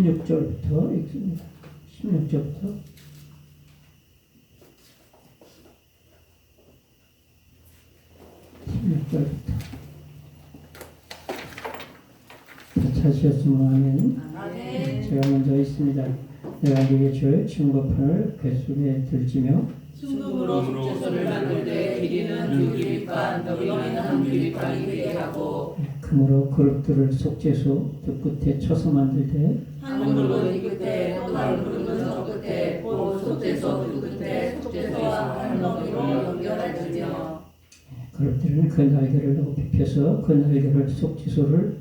16절부터 읽습니다. 16절부터. 다 찾으셨으면 아멘. 제가 먼저 있습니다. 내가 네게 줄 증거판을 뱃속에 들지며 순금으로 속죄소를 만들 때 길이는 두 규빗반, 너비는 한 규빗반이 되게 하고 금으로 그릇들을 속죄소 두 끝에 쳐서 만들되 한 그릇은 이 끝에 또 다른 그릇은 저 끝에 또 속죄소 두 끝에 속죄소와 한 너비로 연결하지며 그릇들은 그 날개를 높이 펴서 그 날개를 속죄소를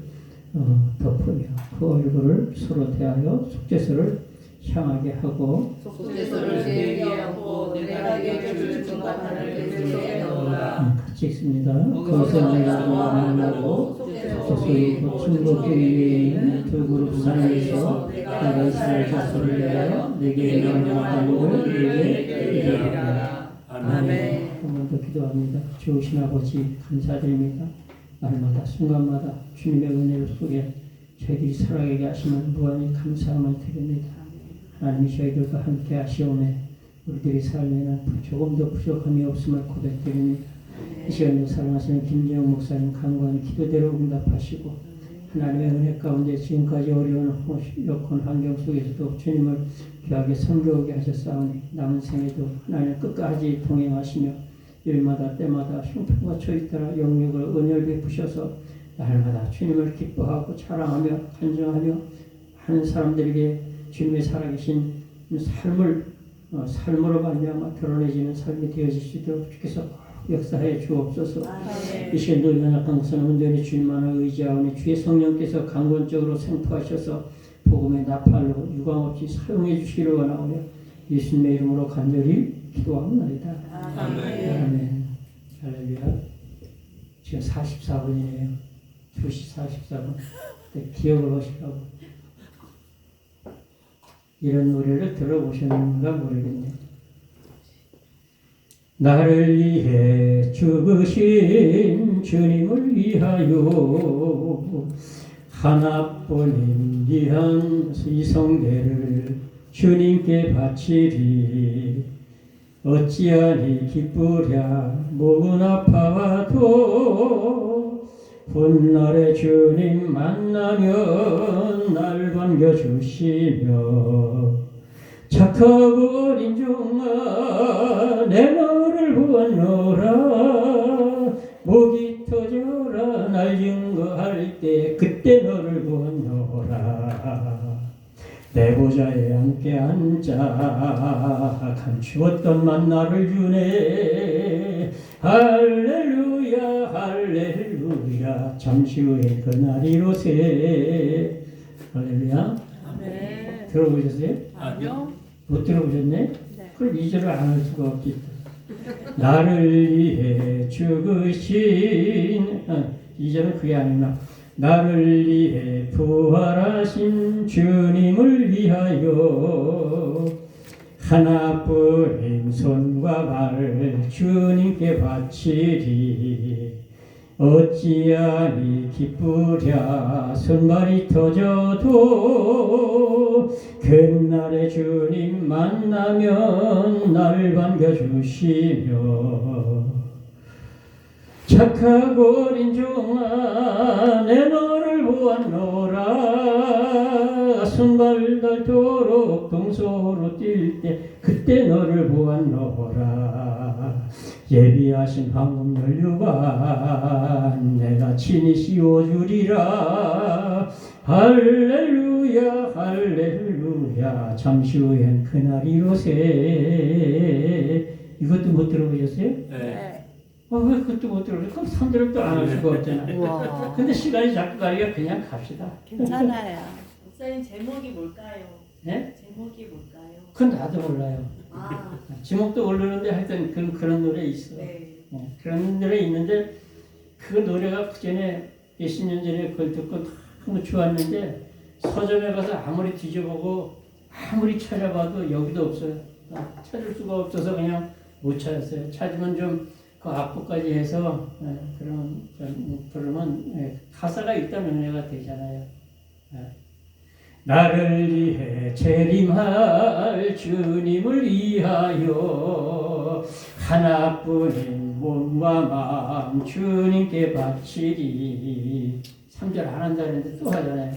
덮으며 그 얼굴을 서로 대하여 속죄소를 향하게 하고 속죄소를 세우게 하고 내가 네게 줄 증거판을 뱃속에 넣으라. 같이 읽습니다. 거기서 내가 원하고 속죄소의 증거교회인 두 그룹 사이에서 내가 이스라엘 자손을 위하여 내게 명령한 것을 내게 이르리라. 아멘. 한 번 더 기도합니다. 좋으신 아버지 감사드립니다. 날마다 순간마다 주님의 은혜를 속에 저희들이 살아가게 하시면 무한히 감사함을 드립니다. 하나님이 저희들과 함께 하시오매 우리들의 삶에는 조금도 부족함이 없음을 고백드립니다. 이 시간도 사랑하시는 김재영 목사님 간구하는 기도대로 응답하시고 하나님의 은혜 가운데 지금까지 어려운 여건 환경 속에서도 주님을 귀하게 섬겨오게 하셨사오니 남은 생에도 하나님 끝까지 동행하시며 일마다 때마다 형편과 처에 따라 영역을 은혜를 베푸셔서 날마다 주님을 기뻐하고 자랑하며 간증하며 하는 사람들에게 주님의 살아계신 삶으로 말미암아 드러내지는 삶이 되어지시도록 주께서 역사해 주옵소서. 이 시간도 연약한 것은 온전히 주님만을 의지하오니 주의 성령께서 강권적으로 생포하셔서 복음의 나팔로 유감없이 사용해 주시기를 원하오며 예수님의 이름으로 간절히 기도합니다. 아멘. 할렐루야. 지금 44분이에요. 2시 44분. 기억을 하시라고. 이런 노래를 들어보셨는가 모르겠네요. 나를 위해 죽으신 주님을 위하여 하나뿐인 귀한 이성대를 주님께 바치리. 어찌하니 기쁘랴 목은 아파도 훗날에 주님 만나면 날 반겨주시며 착하고 어린 종아 내 너를 보았노라. 목이 터져라 날 증거할 때 그때 너를 보았노라. 내 보좌에 함께 앉아 감추었던 만나를 주네. 할렐루야 할렐루야 잠시 후에 그날이로세. 할렐루야. 아멘. 들어보셨어요? 아니요. 못 들어보셨네? 네. 그럼 2절을 안 할 수가 없겠다. 나를 위해 죽으신 2절은 그게 아니구나. 나를 위해 부활하신 주님을 위하여 하나뿐인 손과 발 주님께 바치리. 어찌하니 기쁘랴 손발이 터져도 그날에 주님 만나면 날 반겨주시며 착하고 어린 종아 내 너를 보았노라. 손발 닳도록 동서로 뛸 때 그때 너를 보았노라. 예비하신 황금 연료관 내가 친히 씌워주리라. 할렐루야 할렐루야 잠시 후엔 그날이로세. 이것도 못 들어보셨어요? 네. 왜 그것도 못 들어보세요? 그럼 3절을 또 안 할 수가 없잖아. 근데 시간이 자꾸 가니까 그냥 갑시다. 괜찮아요. 목사님 제목이 뭘까요? 네? 제목이 뭘까요? 그건 나도 몰라요. 아, 지목도 모르는데 하여튼 그런 노래 있어. 네. 그런 노래 있는데 그 노래가 그 전에 몇십 년 전에 그걸 듣고 너무 좋았는데 서점에 가서 아무리 뒤져보고 아무리 찾아봐도 여기도 없어요. 찾을 수가 없어서 그냥 못 찾았어요. 찾으면 좀 그 악보까지 해서 그러면 가사가 일단 은혜가 되잖아요. 나를 위해 재림할 주님을 위하여 하나뿐인 몸과 마음 주님께 바치리. 3절 안 한다 그랬는데 또 하잖아요.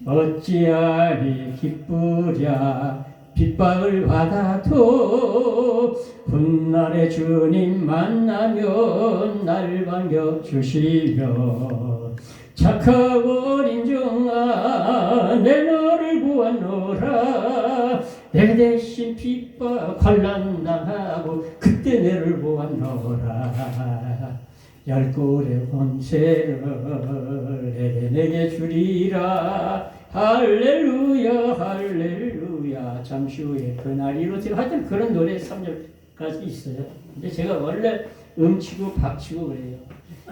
어찌하리 기쁘랴 핍박을 받아도 훗날에 주님 만나면 날 반겨주시며 착하고 어린 종아 내 너를 보았노라. 내가 대신 핍박 환난 당하고 그때 내를 보았노라. 열골의 권세를 내게 주리라. 할렐루야 할렐루야. 잠시 후에 그날 이루어지리라. 하여튼 그런 노래 3절까지 있어요. 근데 제가 원래 음치고 박치고 그래요.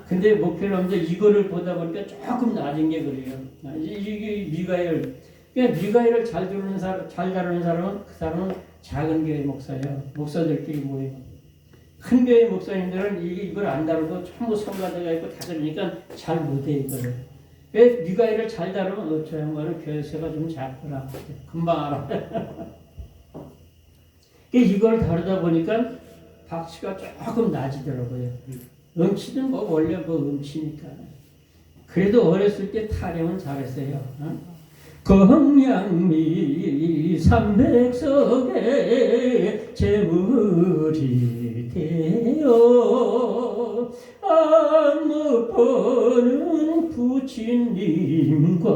근데 목표는 이제 이거를 보다 보니까 조금 낮은 게 그래요. 이게 미가엘. 그러니까 미가엘을 잘 다루는 사람은 그 사람은 작은 교회 목사예요. 목사들끼리 모이고. 큰 교회 목사님들은 이걸 안 다루고 전부 성가대가 있고 다 그러니까 잘 못해 이거를. 왜 미가엘을 잘 다루면 저 양반은 교회세가 좀 작더라. 금방 알아. 이걸 다루다 보니까 박치가 조금 낮이더라고요. 음치는 뭐 원래 뭐 음치니까. 그래도 어렸을 때 타령은 잘했어요. 공양미 300석에 재물이 되어 안무 보는 부친님과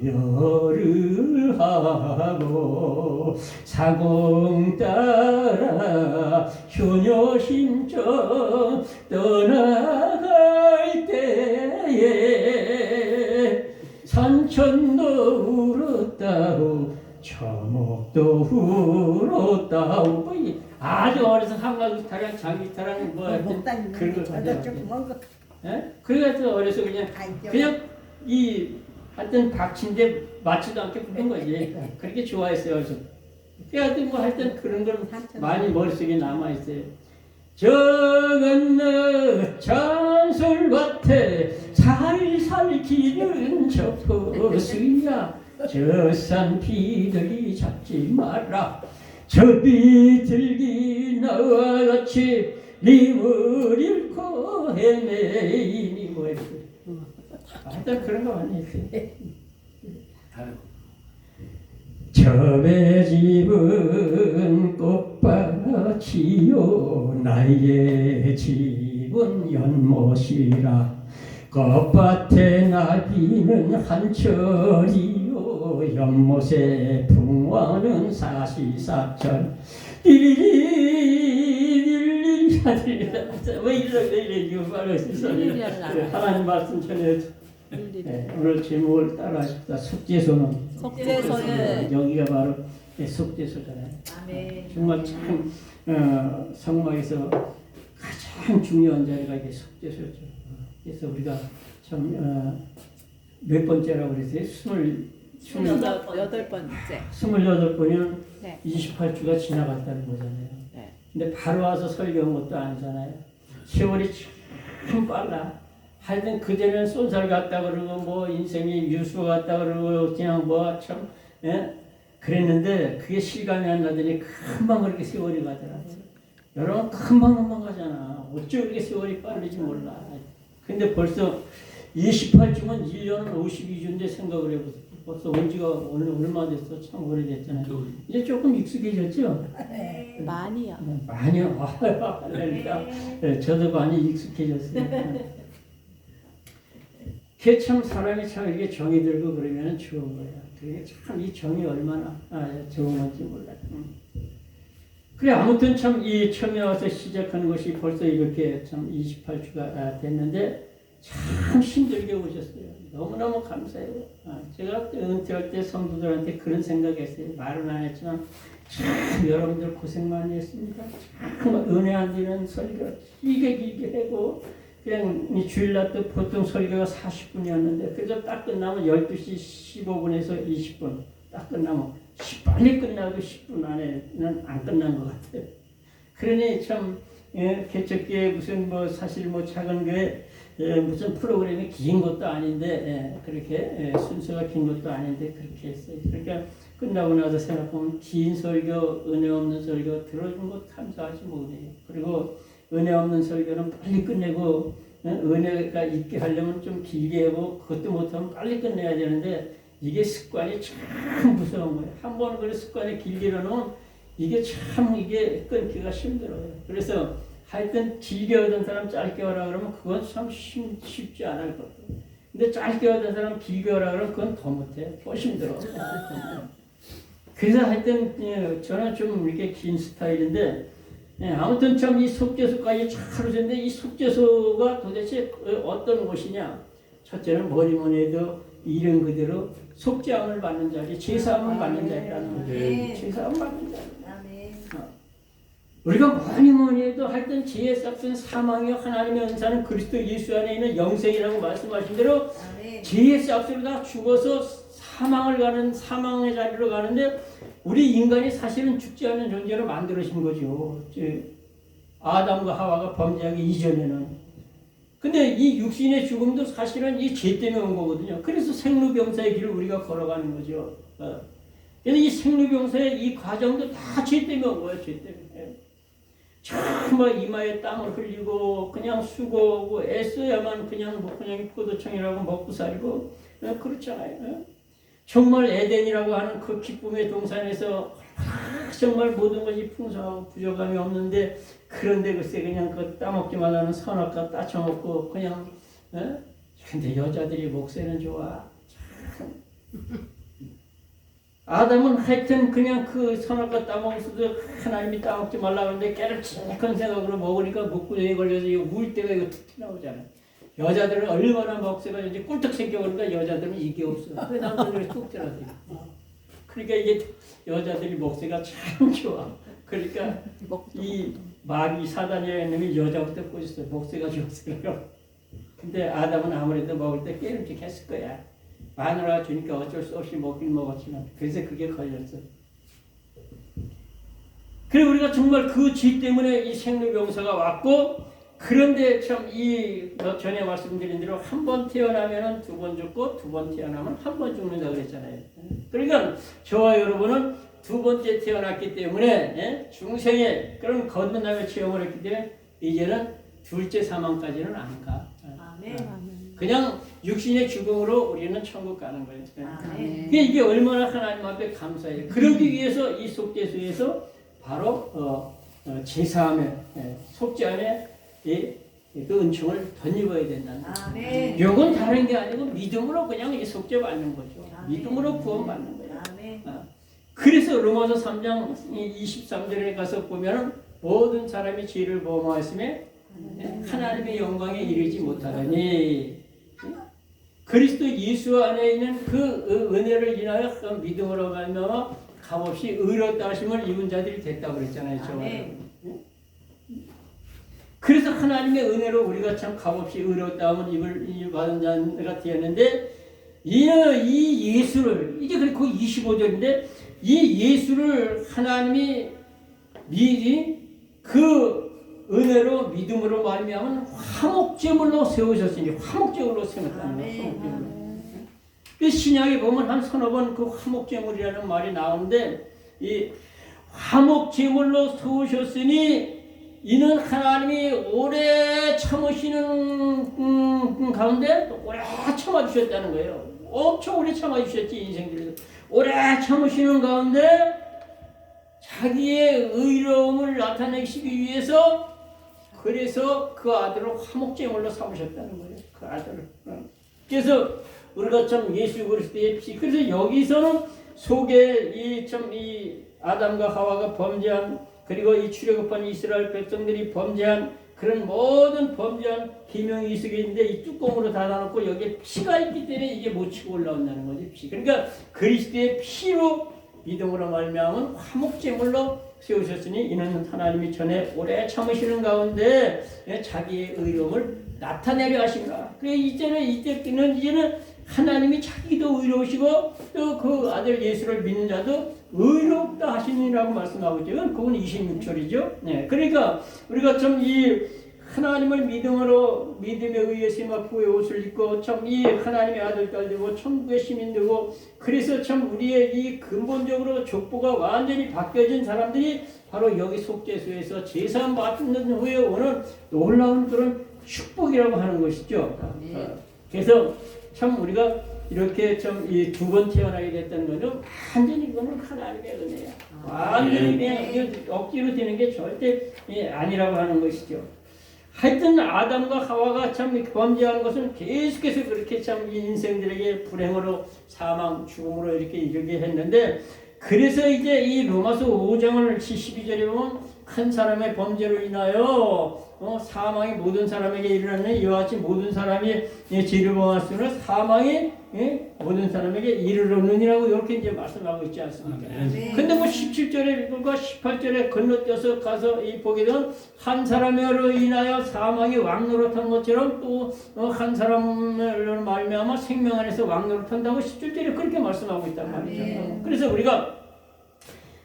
열을 하고 사공 따라 효녀 심정 떠나갈 때에 산천도 울었다고 처목도 울었다고. 아주 어려서 한가기타랑 장기타랑 뭐 하여튼 그런 걸 가져왔어요. 그래가지고 어려서 그냥 이 하여튼 박치인데 맞지도 않게 부른 거지. 그렇게 좋아했어요. 그래서 하여튼 뭐 하여튼 그런 건 많이 머릿속에 남아있어요. 저 건너 잔솔밭에 살살 기는 저 포수야 저 산 비둘기 잡지 마라. 저 비둘기 나와 같이 님을 잃고 헤매이니 뭐 이렇게 하여튼 그런 거 많이 했어요. 저의 집은 꽃밭이요 나의 집은 연못이라. 꽃밭에 나비는 한철이요 연못에 풍화는 사시사철. 띠리리 왜 이래 하나님 말씀 전해야지. 오늘 제목을 따라하십시다. 속죄소는 여기가 바로 속죄소잖아요. 정말 참 성막에서 가장 중요한 자리가 이게 속죄소죠. 그래서 우리가 참 몇 번째라고 그랬어요? 28번이면 28주가 지나갔다는 거잖아요. 근데 바로 와서 설교한 것도 아니잖아요. 세월이 참 빨라. 하여튼 그전에는 쏜살 같다 그러고 뭐 인생이 유수 같다 그러고 그냥 뭐 참 그랬는데 그게 실감이 안 나더니 금방 그렇게 세월이 가더라고요. 여러분 금방 가잖아. 어째 그렇게 세월이 빠르지 몰라. 근데 벌써 28주면 1년은 52주인데 생각을 해보세요. 벌써 온지가 오늘 얼마 됐어? 참 오래됐잖아요. 이제 조금 익숙해졌죠? 많이요. 많이요. 그러니까 저도 많이 익숙해졌어요. 그게 참 사람이 참 이렇게 정이 들고 그러면 좋은 거예요. 그게 참 이 정이 얼마나 좋은 건지 몰라요. 그래 아무튼 참 이 처음에 와서 시작하는 것이 벌써 이렇게 참 28주가 됐는데 참 힘들게 오셨어요. 너무너무 감사해요. 제가 은퇴할 때 성도들한테 그런 생각했어요. 말은 안 했지만 참 여러분들 고생 많이 했습니다. 참 은혜 안 되는 설교 길게 하고 그냥 이 주일날 때 보통 설교가 40분이었는데 그래서 딱 끝나면 12시 15분에서 20분 딱 끝나면 빨리 끝나고 10분 안에는 안 끝난 것 같아요. 그러니 참 개척교회 무슨 뭐 사실 뭐 작은 교회 무슨 프로그램이 긴 것도 아닌데 그렇게 순서가 긴 것도 아닌데 그렇게 했어요. 그러니까 끝나고 나서 생각하면 긴 설교, 은혜 없는 설교 들어준 거 감사하지 못해요. 그리고 은혜 없는 설교는 빨리 끝내고 은혜가 있게 하려면 좀 길게 하고 그것도 못하면 빨리 끝내야 되는데 이게 습관이 참 무서운 거예요. 한 번 그 습관이 길게 일어나면 이게 참 이게 끊기가 힘들어요. 그래서 하여튼 길게 하던 사람 짧게 하라 그러면 그건 참 쉽지 않을 것 같아요. 근데 짧게 하던 사람 길게 하라 그러면 그건 더 못해. 더 힘들어. 그래서 하여튼 저는 좀 이렇게 긴 스타일인데 아무튼 참 이 속죄소까지 잘 하셨는데 이 속죄소가 도대체 어떤 곳이냐? 첫째는 뭐니 해도 이름 그대로 속죄함을 받는 자리, 제사함을 받는 자리라는 거예요. 제사함을 받는 자리. 우리가 뭐니 해도 하여튼 죄의 싹은 사망이요 하나님의 은사는 그리스도 예수 안에 있는 영생이라고 말씀하신 대로 죄의 싹으로 다 죽어서 사망을 가는 사망의 자리로 가는데 우리 인간이 사실은 죽지 않는 존재로 만들어진 거죠. 아담과 하와가 범죄하기 이전에는. 근데 이 육신의 죽음도 사실은 이 죄 때문에 온 거거든요. 그래서 생로병사의 길을 우리가 걸어가는 거죠. 그래서 이 생로병사의 이 과정도 다 죄 때문에 온 거예요. 죄 때문에. 정말 이마에 땀을 흘리고 그냥 수고하고 애써야만 그냥 포도청이라고 먹고 살고 그렇잖아요. 정말 에덴이라고 하는 그 기쁨의 동산에서 정말 모든 것이 풍성하고 부족함이 없는데 그런데 글쎄 그냥 그 따먹기만 하는 선악과 따쳐먹고 그냥 근데 여자들이 목새는 좋아. 아담은 하여튼 그냥 그 선악과 따먹어서도 하나님이 따먹지 말라고 하는데 깨를 찌익한 생각으로 먹으니까 목구멍에 걸려서 이거 울 때가 이거 툭 튀나오잖아요. 여자들은 얼마나 먹새가 이제 꿀떡 생겨버리니까 여자들은 이게 없어. 그 남자들이 툭 튀나오죠. 그러니까 이게 여자들이 먹새가 참 좋아. 그러니까 이 마귀 사단이라는 놈이 여자부터 꼬셨어요. 먹새가 좋았어요. 근데 아담은 아무래도 먹을 때 깨름직했을 거야. 마누라가 주니까 어쩔 수 없이 먹긴 먹었지만 그래서 그게 걸렸어. 그래 우리가 정말 그 죄 때문에 이 생로병사가 왔고 그런데 참 이 전에 말씀드린 대로 한 번 태어나면은 두 번 죽고 두 번 태어나면 한 번 죽는다 그랬잖아요. 그러니까 저와 여러분은 두 번째 태어났기 때문에 중생의 그런 거듭남의 체험을 했기 때문에 이제는 둘째 사망까지는 안 가. 그냥 육신의 죽음으로 우리는 천국 가는 거예요. 이게 얼마나 하나님 앞에 감사해요. 그러기 위해서 이 속죄소에서 바로 제사함에 속죄함에 그 은총을 덧입어야 된다는 거예요. 이건 다른 게 아니고 믿음으로 그냥 이 속죄 받는 거죠. 믿음으로 구원 받는 거예요. 그래서 로마서 3장 23절에 가서 보면 모든 사람이 죄를 범하였음에 하나님의 영광에 이르지 못하더니 그리스도 예수 안에 있는 그 은혜를 인하여 그 믿음으로 말미암아 값없이 의롭다 하심을 입은 자들이 됐다고 그랬잖아요. 그래서 하나님의 은혜로 우리가 참 값없이 의롭다 함을 입을 받은 자가 되었는데 이 예수를 이제 그리고 25절인데 이 예수를 하나님이 미리 그 은혜로 믿음으로 말미암은 화목제물로 세우셨으니 화목제물로 세웠다는 거예요. 화목제물로. 그 신약에 보면 한 서너 번 그 화목제물이라는 말이 나오는데 이 화목제물로 세우셨으니 이는 하나님이 오래 참으시는 가운데 오래 참아주셨다는 거예요. 엄청 오래 참아주셨지 인생들에서. 오래 참으시는 가운데 자기의 의로움을 나타내시기 위해서 그래서 그 아들을 화목제물로 삼으셨다는 거예요. 그 아들을. 그래서 우리가 참 예수 그리스도의 피. 그래서 여기서는 속에 이 아담과 하와가 범죄한 그리고 이 출애굽한 이스라엘 백성들이 범죄한 그런 모든 범죄한 비명이 있게 있는데 이 뚜껑으로 닫아놓고 여기에 피가 있기 때문에 이게 못 치고 올라온다는 거지. 피. 그러니까 그리스도의 피로 믿음으로 말미암은 화목제물로 세우셨으니 이는 하나님이 전에 오래 참으시는 가운데 자기의 의로움을 나타내려 하신가. 그래 이제는 하나님이 자기도 의로우시고 또 그 아들 예수를 믿는 자도 의롭다 하시니라고 말씀하고 있죠. 그건 26절이죠. 네, 그러니까 우리가 참 하나님을 믿음에 의해서 막 부의 옷을 입고 참 이 하나님의 아들 딸 되고 천국의 시민 되고 그래서 참 우리의 이 근본적으로 족보가 완전히 바뀌어진 사람들이 바로 여기 속죄소에서 제사 맡는 후에 오는 놀라운 그런 축복이라고 하는 것이죠. 그래서 참 우리가 이렇게 참 이 두 번 태어나게 됐다는 것은 완전히 이거는 하나님의 은혜야. 완전히 그냥 억지로 되는 게 절대 아니라고 하는 것이죠. 하여튼 아담과 하와가 참 범죄한 것은 계속해서 그렇게 참 인생들에게 불행으로 사망, 죽음으로 이렇게 이르게 했는데 그래서 이제 이 로마서 5장을 12절에 보면 한 사람의 범죄로 인하여 사망이 모든 사람에게 이르렀네. 이와 같이 모든 사람이 죄를 범하였으므로 사망이 모든 사람에게 이르렀느니라고 이렇게 이제 말씀하고 있지 않습니까? 근데 뭐 17절과 18절에 건너뛰어서 가서 보게 되면 한 사람으로 인하여 사망이 왕노릇한 것처럼 또 한 사람을 말미암아 생명 안에서 왕노릇한다고 17절에 그렇게 말씀하고 있단 말이죠. 그래서 우리가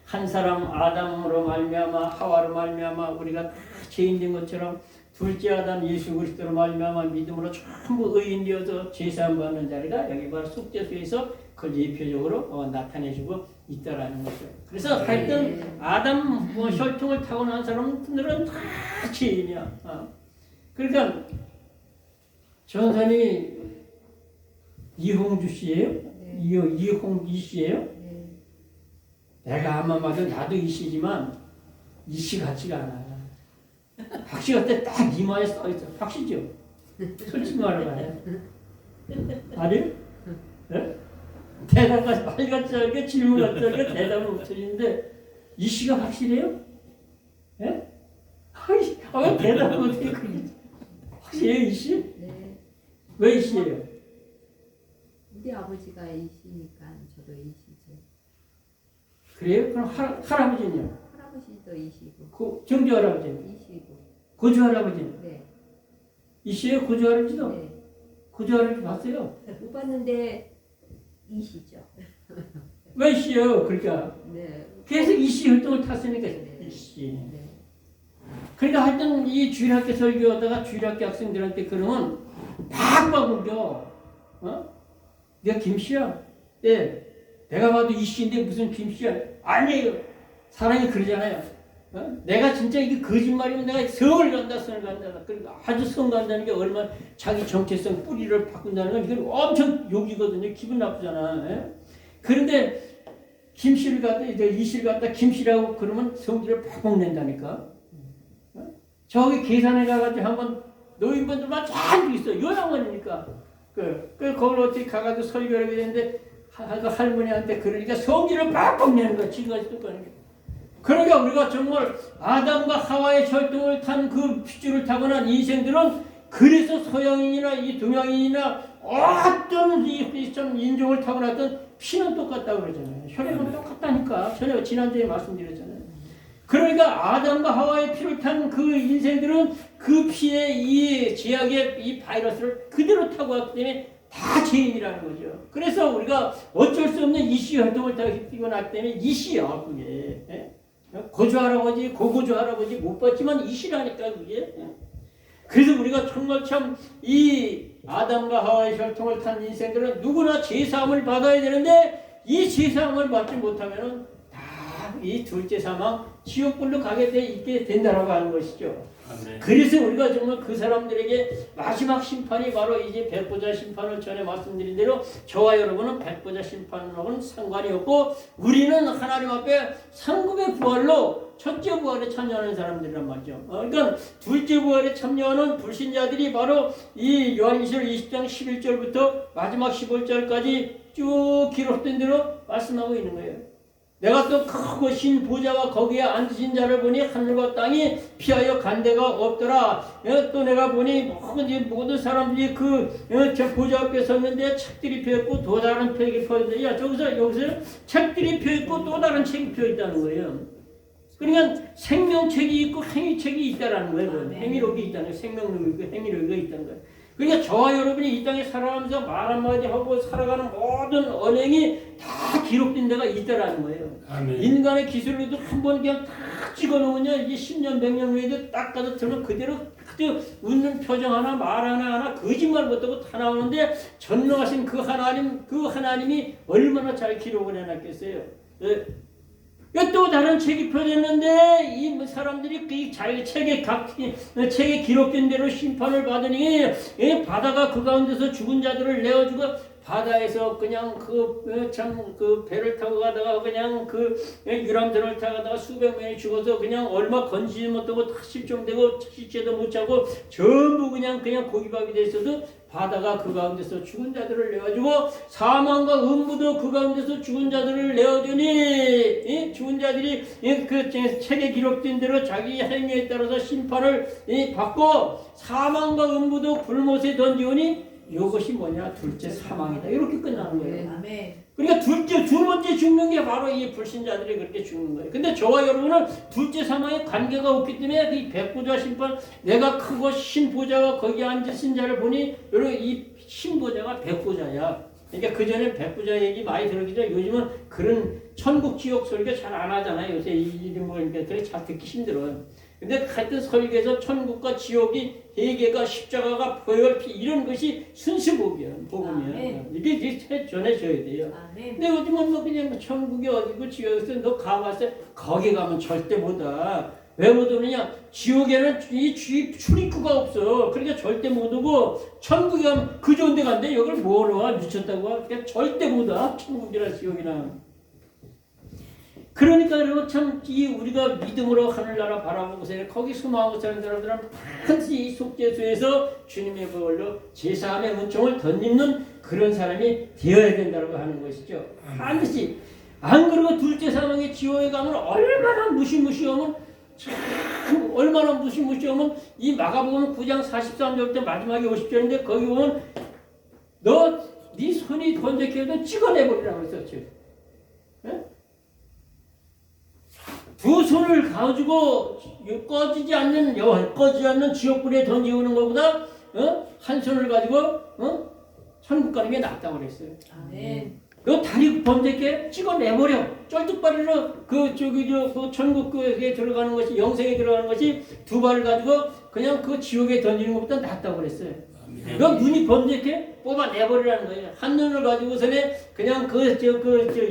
한 사람 아담으로 말미암아 하와로 말미암아 우리가 다 죄인된 것처럼 둘째 아담 예수 그리스도로 말미암아 믿음으로 전부 의인 되어서 제사함 받는 자리가 여기 바로 속죄소에서 그걸 예표적으로 나타내주고 있다라는 거죠. 그래서 하여튼 아담 혈통을 타고난 사람들은 다 죄인이야. 그러니까 전선이 이홍주 씨예요? 이홍기 씨예요? 내가 아마 봐도 나도 이씨지만 이씨 같지가 않아. 박씨 같아 딱 이마에 써있어. 박씨죠? 솔직히 말해봐요. 아니요? 네? 대답가 빨리같이 하니까 질문같이 하니까 대답을 못 해주는데 이씨가 확실해요? 예? 왜 대답을 못해? 확실해요 이씨? 네. 왜 이씨예요? 우리 아버지가 이시니까 저도 이시죠. 그래요? 그럼 할아버지는요? 할아버지도 이시고. 그 정주 할아버지는? 이시고. 고조 할아버지는? 네. 이씨예요? 고조 할아버지도? 네. 고조 할아버지 봤어요? 못 봤는데 이시죠. 왜 이씨예요? 그러니까 네. 계속 이씨 활동을 탔으니까 이씨. 네. 그러니까 하여튼 이 주일학교 설교하다가 주일학교 학생들한테 그러면 팍팍 울겨. 내가 김씨야? 예. 내가 봐도 이씨인데 무슨 김씨야? 아니에요. 사람이 그러잖아요. 내가 진짜 이게 거짓말이면 내가 성을 간다. 그러니까 아주 성 간다는 게 얼마나 자기 정체성 뿌리를 바꾼다는 건 이건 엄청 욕이거든요. 기분 나쁘잖아. 예? 그런데 김씨를 갖다 이씨를 갖다 김씨라고 그러면 성질을 팍팍 낸다니까. 저기 계산해 가가지고 한번 노인분들만 잘 있어. 요양원이니까. 그걸 어떻게 가가지고 설교를 하게 되는데 할머니한테 그러니까 성질을 팍팍 내는 거야. 지금까지 똑같은 게. 그러니까 우리가 정말 아담과 하와의 혈통을 탄 그 핏줄을 타고난 인생들은 그래서 서양인이나 이 동양인이나 어떤 좀 인종을 타고났던 피는 똑같다고 그러잖아요. 혈액은 똑같다니까. 전에 지난주에 말씀드렸잖아요. 그러니까 아담과 하와의 피를 탄 그 인생들은 그 피에 이 제약의 이 바이러스를 그대로 타고 왔기 때문에 다 죄인이라는 거죠. 그래서 우리가 어쩔 수 없는 이씨 활동을 띄고 났기 때문에 이씨야 그게. 고조 할아버지, 고고조 할아버지 못 봤지만 이씨라니까 그게. 그래서 우리가 정말 참 이 아담과 하와의 혈통을 탄 인생들은 누구나 죄사함을 받아야 되는데 이 죄사함을 받지 못하면은 다 이 둘째 사망 지옥불로 가게 있게 된다라고 하는 것이죠. 아멘. 그래서 우리가 정말 그 사람들에게 마지막 심판이 바로 이제 백보자 심판을 전에 말씀드린 대로 저와 여러분은 백보자 심판하고는 상관이 없고 우리는 하나님 앞에 상급의 부활로 첫째 부활에 참여하는 사람들이란 말이죠. 그러니까 둘째 부활에 참여하는 불신자들이 바로 이 요한계시록 20장 11절부터 마지막 15절까지 쭉 기록된 대로 말씀하고 있는 거예요. 내가 또 크고 신 보좌와 거기에 앉으신 자를 보니 하늘과 땅이 피하여 간데가 없더라. 또 내가 보니 모든 사람들이 저 보좌 앞에 섰는데 책들이 펴있고 또 다른 책이 펴있다. 여기서 책들이 펴있고 또 다른 책이 펴있다는 거예요. 그러니까 생명책이 있고 행위책이 있다라는 거예요. 행위록이 있다는 거예요. 생명록이 있고 행위록이 있다는 거예요. 그러니까 저와 여러분이 이 땅에 살아가면서 말 한마디 하고 살아가는 모든 언행이 다 기록된 데가 있다라는 거예요. 아멘. 인간의 기술로도 한 번 그냥 딱 찍어놓으면 이제 10년, 100년 후에도 딱 가서 들면 그대로 아주 웃는 표정 하나, 말 하나 거짓말 못하고 다 나오는데 전능하신 그 하나님이 얼마나 잘 기록을 해놨겠어요. 또 다른 책이 펴졌는데 이 사람들이 그 자기 책에 기록된 대로 심판을 받으니 바다가 그 가운데서 죽은 자들을 내어주고 바다에서 그냥 그 배를 타고 가다가 그냥 그 유람선을 타고 가다가 수백 명이 죽어서 그냥 얼마 건지지 못하고 다 실종되고 시체도 못 찾고 전부 그냥 고기밥이 돼 있어도 바다가 그 가운데서 죽은 자들을 내어주고 사망과 음부도 그 가운데서 죽은 자들을 내어주니 죽은 자들이 그 책에 기록된 대로 자기 행위에 따라서 심판을 받고 사망과 음부도 불못에 던지오니 이것이 뭐냐? 둘째 사망이다. 이렇게 끝나는 거예요. 그러니까 두 번째 죽는 게 바로 이 불신자들이 그렇게 죽는 거예요. 근데 저와 여러분은 둘째 사망에 관계가 없기 때문에 이 백보자 심판, 내가 크고 신보자가 거기 앉으신 자를 보니 여러분 이 신보자가 백보자야. 그러니까 그전에 백보자 얘기 많이 들었겠죠. 요즘은 그런 천국 지옥 설교 잘 안 하잖아요. 요새 이름 보니까 그래 잘 듣기 힘들어요. 근데 하여튼 설계에서 천국과 지옥이 회개가 십자가가 보혈피 이런 것이 순수복이야. 복음이야. 이게 전해져야 돼요. 근데 요즘은 뭐 그냥 천국이 어디고 지옥에서 너 가봤어? 거기 가면 절대 못 와. 왜 못 오느냐? 지옥에는 이 출입구가 없어. 그러니까 절대 못 오고 천국에 가면 그 좋은 데 간대. 여기를 뭐하러 와? 미쳤다고 와? 그러니까 절대 못 와. 천국이나 지옥이나. 그러니까 여러분 참 우리가 믿음으로 하늘나라 바라보고서 거기 소망하고 사는 사람들은 반드시 이 속죄소에서 주님의 보혈로 제사함의 은총을 덧입는 그런 사람이 되어야 된다고 하는 것이죠. 반드시. 안 그러고 둘째 사망의 지옥에 가면 얼마나 무시무시하면 이 마가복음 9장 43절 때 마지막에 50절인데 거기 보면 네 손이 번쩍해도 찍어내버리라고 했었죠. 두 손을 가지고 꺼지지 않는 지옥불에 던지오는 것보다 한 손을 가지고 천국 가는 게 낫다고 그랬어요. 너 다리 범죄게 찍어내버려. 쩔뚝발이로 그 천국에 들어가는 것이 영생에 들어가는 것이 두 발을 가지고 그냥 그 지옥에 던지는 것보다 낫다고 그랬어요. 너 눈이 범죄게 뽑아내버리라는 거예요. 한 눈을 가지고서는 그냥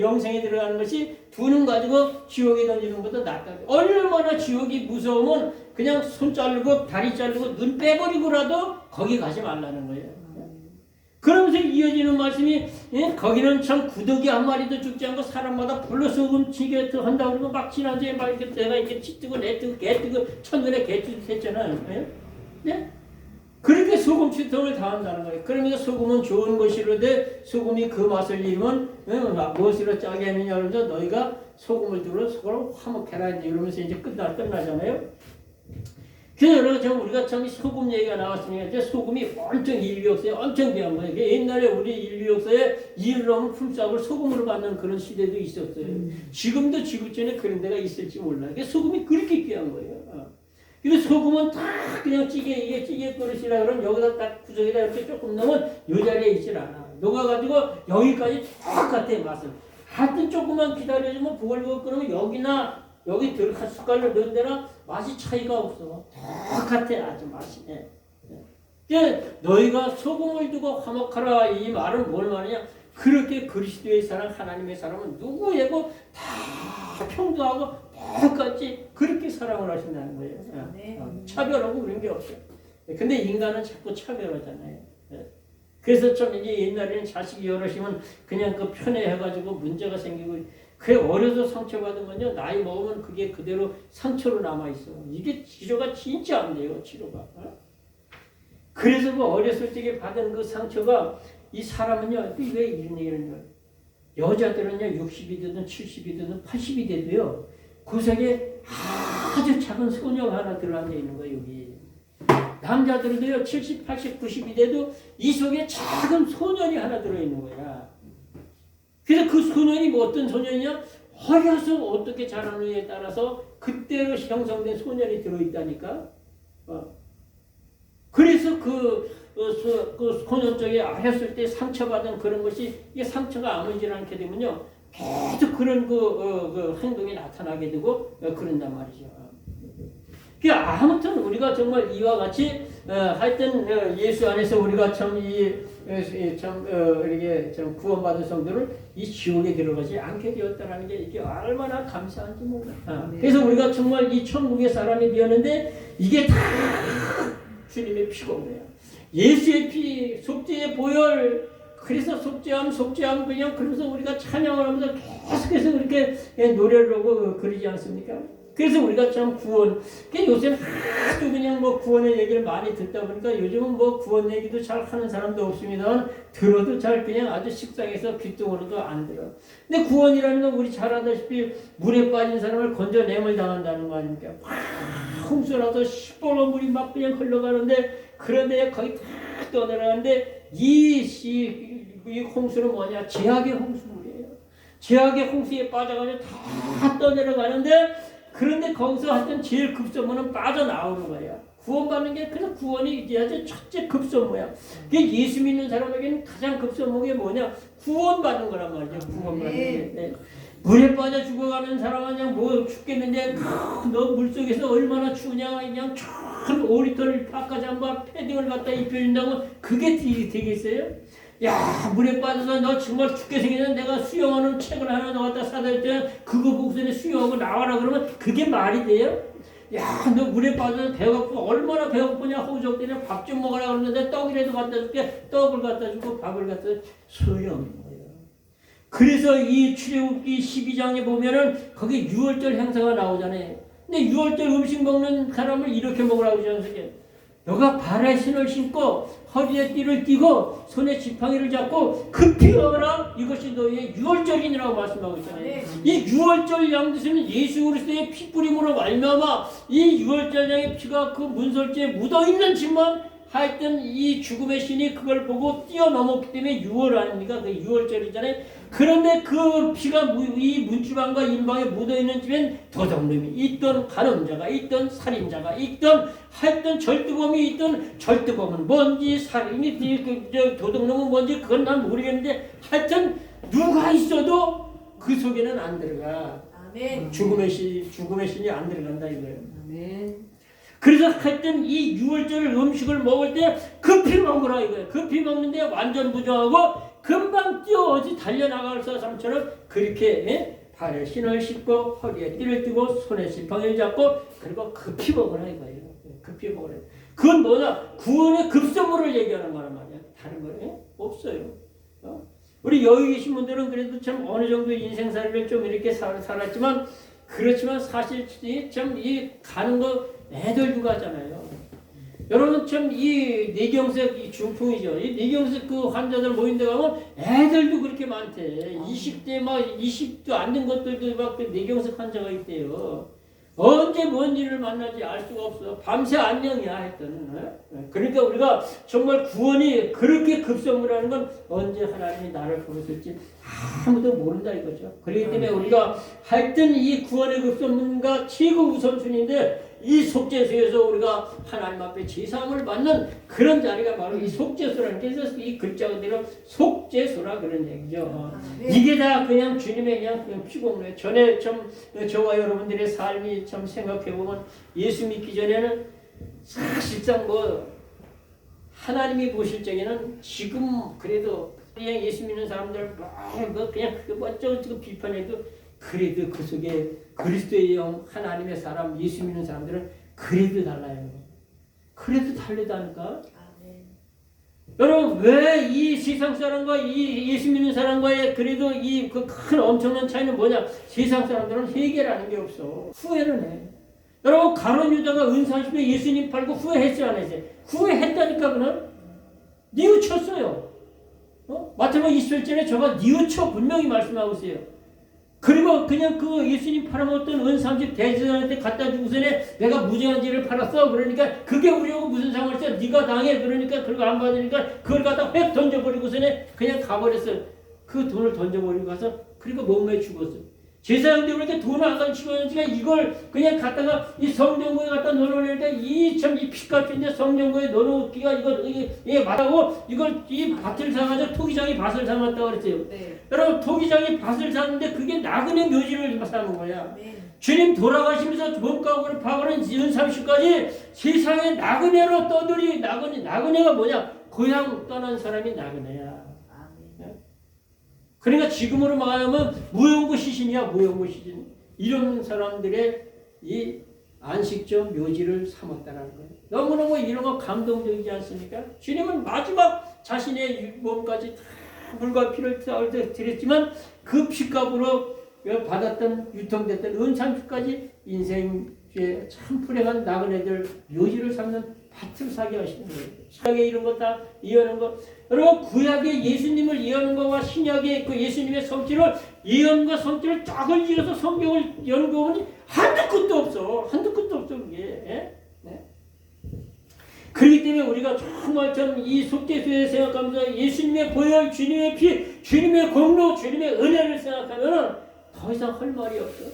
영생에 들어가는 것이 두 눈 가지고 지옥에 던지는 것보다 낫다. 얼마나 지옥이 무서우면 그냥 손 자르고 다리 자르고 눈 빼버리고라도 거기 가지 말라는 거예요. 그러면서 이어지는 말씀이 거기는 참 구더기 한 마리도 죽지 않고 사람마다 불로 소금치게 한다고 그러고 막 지난주에 막 이렇게 내가 이렇게 치 뜨고 내 뜨고 개 뜨고 천년에 개짓 했잖아요. 네? 그렇게 소금 치통을 당한다는 거예요. 그러니까 소금은 좋은 것이로되 소금이 그 맛을 잃으면 무엇으로 짜게 하느냐 그러면서 너희가 소금을 두르 속으로 화목해라 이러면서 이제 끝나잖아요. 그래서 우리가 참 소금 얘기가 나왔으니까 이제 소금이 엄청 인류 역사에 엄청 귀한 거예요. 옛날에 우리 인류 역사에 일을 하면 품삯을 소금으로 받는 그런 시대도 있었어요. 지금도 지구촌에 그런 데가 있을지 몰라요. 소금이 그렇게 귀한 거예요. 그래서 소금은 다 그냥 찌개 그릇이라 그러면 여기다 딱 구석에다 이렇게 조금 넣으면 이 자리에 있질 않아. 녹아가지고 여기까지 똑같아 맛은. 하여튼 조금만 기다려주면 부글부글 끓으면 여기 한 숟갈로 넣은 데나 맛이 차이가 없어. 똑같아 아주 맛이. 너희가 소금을 두고 화목하라 이 말은 뭘 말이냐? 그렇게 그리스도의 사랑 하나님의 사랑은 누구에고 다 평등하고 똑같이 그렇게 사랑을 하신다는 거예요. 차별하고 그런 게 없어요. 근데 인간은 자꾸 차별하잖아요. 그래서 좀 이제 옛날에는 자식이 여럿이면 그냥 그 편애해가지고 문제가 생기고 그게 어려서 상처받은 건요. 나이 먹으면 그게 그대로 상처로 남아있어. 이게 치료가 진짜 안 돼요. 치료가. 그래서 그 어렸을 적에 받은 그 상처가 이 사람은요. 왜 이런 얘기를 해요. 여자들은요. 60이 되든 70이 되든 80이 돼도요. 그 속에 아주 작은 소녀가 하나 들어앉아 있는 거예요. 여기. 남자들도요. 70, 80, 90이 돼도 이 속에 작은 소년이 하나 들어있는 거야. 그래서 그 소년이 뭐 어떤 소년이냐? 어려서 어떻게 자라느냐에 따라서 그때로 형성된 소년이 들어있다니까. 그래서 그 소년 쪽에 어렸을 때 상처받은 그런 것이 이게 상처가 아물질 않게 되면요. 계속 그런 그 행동이 나타나게 되고 그런단 말이죠. 그러니까 아무튼 우리가 정말 이와 같이 하여튼 예수 안에서 우리가 참 이렇게 참 구원받은 성도를 이 지옥에 들어가지 않게 되었다라는 게 이게 얼마나 감사한지 몰라. 그래서 우리가 정말 이 천국의 사람이 되었는데 이게 다 주님의 피곤해요. 예수의 피, 속죄의 보혈. 그래서 속죄함 그냥 그러면서 우리가 찬양을 하면서 계속해서 그렇게 노래를 하고 그러지 않습니까? 그래서 우리가 참 구원, 요새는 하도 그냥 뭐 구원의 얘기를 많이 듣다 보니까 요즘은 뭐 구원 얘기도 잘 하는 사람도 없습니다만 들어도 잘 그냥 아주 식상해서 귓등으로도 안 들어. 근데 구원이라는 건 우리 잘 아다시피 물에 빠진 사람을 건져내물 당한다는 거 아닙니까? 홍수라도 시뻘건 물이 막 그냥 흘러가는데 그런데 거기 다 떠내려가는데 이 홍수는 뭐냐? 제약의 홍수물이에요. 제약의 홍수에 빠져가지고 다 떠내려가는데 그런데 거기서 하여튼 제일 급선무는 빠져나오는 거예요. 구원받는 게 그냥 구원이 이제 첫째 급선무야. 그게 예수 믿는 사람에게는 가장 급선무가 뭐냐? 구원받는 거란 말이죠. 구원받는 게. 네. 물에 빠져 죽어가는 사람은 그냥 뭐 죽겠는데 너 물속에서 얼마나 추우냐 그냥 큰 5리터를 바깥에 한번 패딩을 갖다 입혀준다고 그게 되겠어요? 야 물에 빠져서 너 정말 죽게 생겼는데 내가 수영하는 책을 하나 너 갖다 사다 줬잖아. 그거 보고서 수영하고 나와라 그러면 그게 말이 돼요? 야 너 물에 빠져서 배고프고 얼마나 배고프냐 호적들이 밥 좀 먹으라 그러는데 떡이라도 갖다 줄게. 떡을 갖다 주고 밥을 갖다 소용없는 거예요. 그래서 이 출애굽기 12장에 보면은 거기 6월절 행사가 나오잖아요. 근데 6월절 음식 먹는 사람을 이렇게 먹으라고 그러지 않습니까? 너가 발에 신을 신고 허리에 띠를 띠고 손에 지팡이를 잡고 급히 먹어라. 이것이 너희의 6월절이라고 말씀하고 있잖아요. 이 6월절 양뜻은 예수 그리스도의 피 뿌림으로 말미암아 이 6월절 양의 피가 그 문설주에 묻어있는 짓만 하여튼 이 죽음의 신이 그걸 보고 뛰어넘었기 때문에 6월 아닙니까? 그 6월절이잖아요. 그런데 그 피가 이 문지방과 인방에 묻어있는 집엔 도둑놈이 있던 간음자가 있던 살인자가 있던 하여튼 절도범이 있던 절도범은 뭔지 살인이 도둑놈은 뭔지 그건 난 모르겠는데 하여튼 누가 있어도 그 속에는 안 들어가. 아멘. 죽음의 신이 안 들어간다 이거예요. 아멘. 그래서 하여튼 이 6월절 음식을 먹을 때 급히 먹으라 이거예요. 급히 먹는데 완전 부정하고 금방 뛰어오지 달려나갈 사람처럼 그렇게 발에 신을 신고 허리에 띠를 띠고 손에 지팡이를 잡고 그리고 급히 먹으라 이거예요. 급히 먹으라. 그건 뭐냐? 구원의 급선무를 얘기하는 거란 말이야. 다른 거예요? 없어요. 우리 여기 계신 분들은 그래도 참 어느 정도 인생살이를 좀 이렇게 살았지만 그렇지만 사실 참 이 가는 거 애들도 가잖아요. 여러분 참 이 뇌경색 이 중풍이죠. 이 뇌경색 그 환자들 모인 데 가면 애들도 그렇게 많대. 20대 막 20도 안 된 것들도 막 그 뇌경색 환자가 있대요. 언제 뭔 일을 만나지 알 수가 없어. 밤새 안녕이야 했던. 그러니까 우리가 정말 구원이 그렇게 급선무라는 건 언제 하나님이 나를 부르실지 아무도 모른다 이거죠. 그렇기 때문에 우리가 하여튼 이 구원의 급선무가 최고 우선순위인데 이 속죄소에서 우리가 하나님 앞에 제사함을 받는 그런 자리가 바로 이 속죄소라는 게 있어서 이 글자 그대로 속죄소라 그런 얘기죠. 이게 다 그냥 주님의 그냥 피공로예요. 전에 참 저와 여러분들의 삶이 참 생각해보면 예수 믿기 전에는 사실상 뭐 하나님이 보실 적에는 지금 그래도 그냥 예수 믿는 사람들 뭐 그냥 어쩌고 비판해도 그래도 그 속에 그리스도의 영, 하나님의 사람, 예수 믿는 사람들은 그래도 달라요. 그래도 다르다니까. 여러분 왜 이 세상 사람과 이 예수 믿는 사람과의 그래도 이 그 큰 엄청난 차이는 뭐냐? 세상 사람들은 회개라는 게 없어. 후회를 해. 여러분 가룟 유다가 은사십에 예수님 팔고 후회했지 안 했어요? 후회했다니까 그는 뉘우쳤어요. 마태복음 27절에 저가 뉘우쳐 분명히 말씀하고 있어요. 그리고 그냥 그 예수님 팔아먹었던 은30 대제사장한테 갖다 주고서는 내가 무죄한 죄를 팔았어. 그러니까 그게 우리하고 무슨 상관이 있어? 네가 당해. 그러니까 그걸 안 받으니까 그걸 갖다 획 던져버리고서는 그냥 가버렸어. 그 돈을 던져버리고 가서 그리고 몸에 죽었어. 제사장들이 그렇게 돈을 안 치고니까 이걸 그냥 갖다가 이 성전구에 갖다 넣어놓으니까 이 핏값인데 성전구에 넣어놓기가 이게 맞다고 이걸 이 밭을 사가지고 토기장이 밭을 사놨다고 그랬어요. 네. 여러분 토기장이 밭을 샀는데 그게 나그네 묘지를 사는 거야. 네. 주님 돌아가시면서 몸가고를 파고는 연삼시까지 세상에 나그네로 떠들이 나그네가 뭐냐? 고향 떠난 사람이 나그네야. 그러니까 지금으로 말하면 무용고 시신이야. 무용고 시신. 이런 사람들의 이 안식처 묘지를 삼았다는 거예요. 너무너무 이런 거 감동적이지 않습니까? 주님은 마지막 자신의 몸까지 다 물과 피를 드렸지만 그 피값으로 받았던 유통됐던 은삼주까지 인생에 참 불행한 나그네들 묘지를 삼는 밭을 사게 하시는 거예요. 신약에 이런 거 다 이해하는 거. 여러분 구약의 예수님을 이해하는 거와 신약의 그 예수님의 성질을 예언과 성질을 쫙을 지어서 성경을 연구하면 한두 끝도 없어. 한두 끝도 없어 그게. 예? 네. 그렇기 때문에 우리가 정말 이 속죄소에 생각하면서 예수님의 보혈, 주님의 피, 주님의 공로, 주님의 은혜를 생각하면 더 이상 할 말이 없어.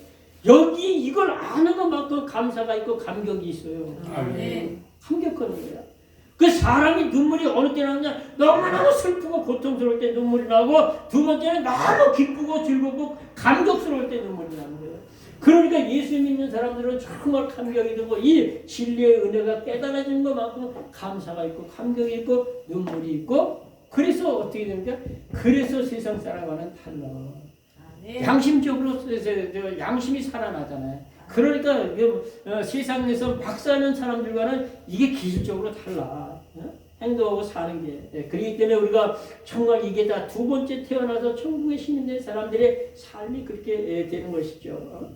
여기 이걸 아는 것만큼 감사가 있고 감격이 있어요. 아멘. 감격하는 거야. 그 사람이 눈물이 어느 때 나느냐 너무너무 슬프고 고통스러울 때 눈물이 나고 두 번째는 너무 기쁘고 즐겁고 감격스러울 때 눈물이 나는 거예요. 그러니까 예수 믿는 사람들은 정말 감격이 되고 이 진리의 은혜가 깨달아지는 것만큼 감사가 있고 감격이 있고 눈물이 있고 그래서 어떻게 됩니까? 그래서 세상 사람과는 달라. 양심적으로 양심이 살아나잖아요. 그러니까 세상에서 박사하는 사람들과는 이게 기술적으로 달라. 행동하고 사는 게. 그렇기 때문에 우리가 정말 이게 다 두 번째 태어나서 천국에 시민된 사람들의 삶이 그렇게 되는 것이죠.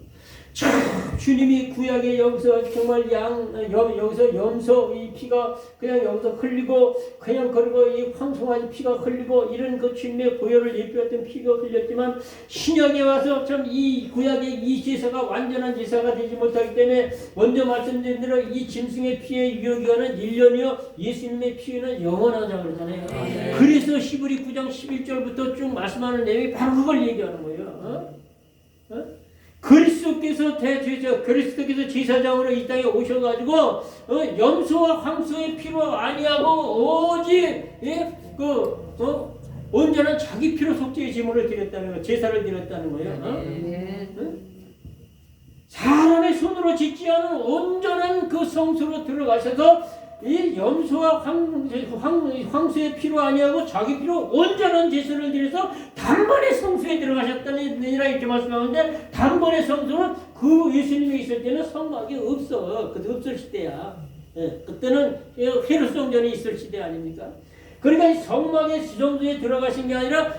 주님이 구약에 여기서 정말 여기서 염소 이 피가 그냥 여기서 흘리고 그냥 그리고 이 황송아지 피가 흘리고 이런 그 주님의 보혈을 예표했던 피가 흘렸지만 신약에 와서 참 이 구약의 이 제사가 완전한 제사가 되지 못하기 때문에 먼저 말씀드린 대로 이 짐승의 피의 유효기간은 1년이요 예수님의 피는 영원하다고 그러잖아요. 그래서 히브리 9장 11절부터 쭉 말씀하는 내용이 바로 그걸 얘기하는 거예요. 그리스도께서 제사장으로 이 땅에 오셔가지고 염소와 황소의 피로 아니하고 오직 온전한 자기 피로 속죄의 제물을 드렸다는 거, 제사를 드렸다는 거예요. 사람의 손으로 짓지 않은 온전한 그 성소로 들어가셔서 이 염소와 황소의 피로 아니하고 자기 피로 온전한 제사를 드려서 단번에 성소에 들어가셨다니라 이렇게 말씀하는데 단번에 성소는 그 예수님이 있을 때는 성막이 없어. 그때 없을 시대야. 그때는 헤롯 성전이 있을 시대 아닙니까? 그러니까 이 성막의 성소에 들어가신 게 아니라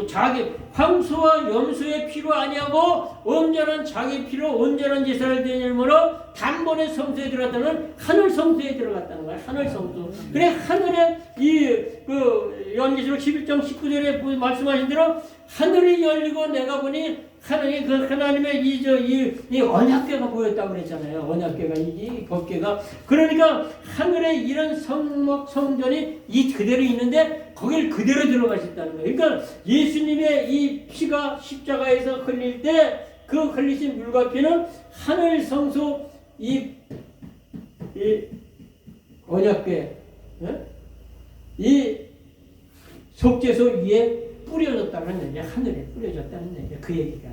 자기 황소와 염소의 피로 아니하고 온전한 자기 피로 온전한 제사를 드리므로 단번에 성소에 들어갔다는 하늘 성소에 들어갔다는 거야. 하늘 성소. 그래 하늘에 요한계시록 11장 19절에 말씀하신 대로 하늘이 열리고 내가 보니 하나님의 그 하나님의 이 언약궤가 보였다고 그랬잖아요. 언약궤가 이 법궤가 그러니까 하늘에 이런 성전이 그대로 있는데 거기를 그대로 들어가셨다는 거예요. 그러니까 예수님의 이 피가 십자가에서 흘릴 때 그 흘리신 물과 피는 하늘 성소 이 언약궤 이 속죄소 위에 뿌려졌다는 얘기야. 하늘에 뿌려졌다는 얘기야. 그 얘기가.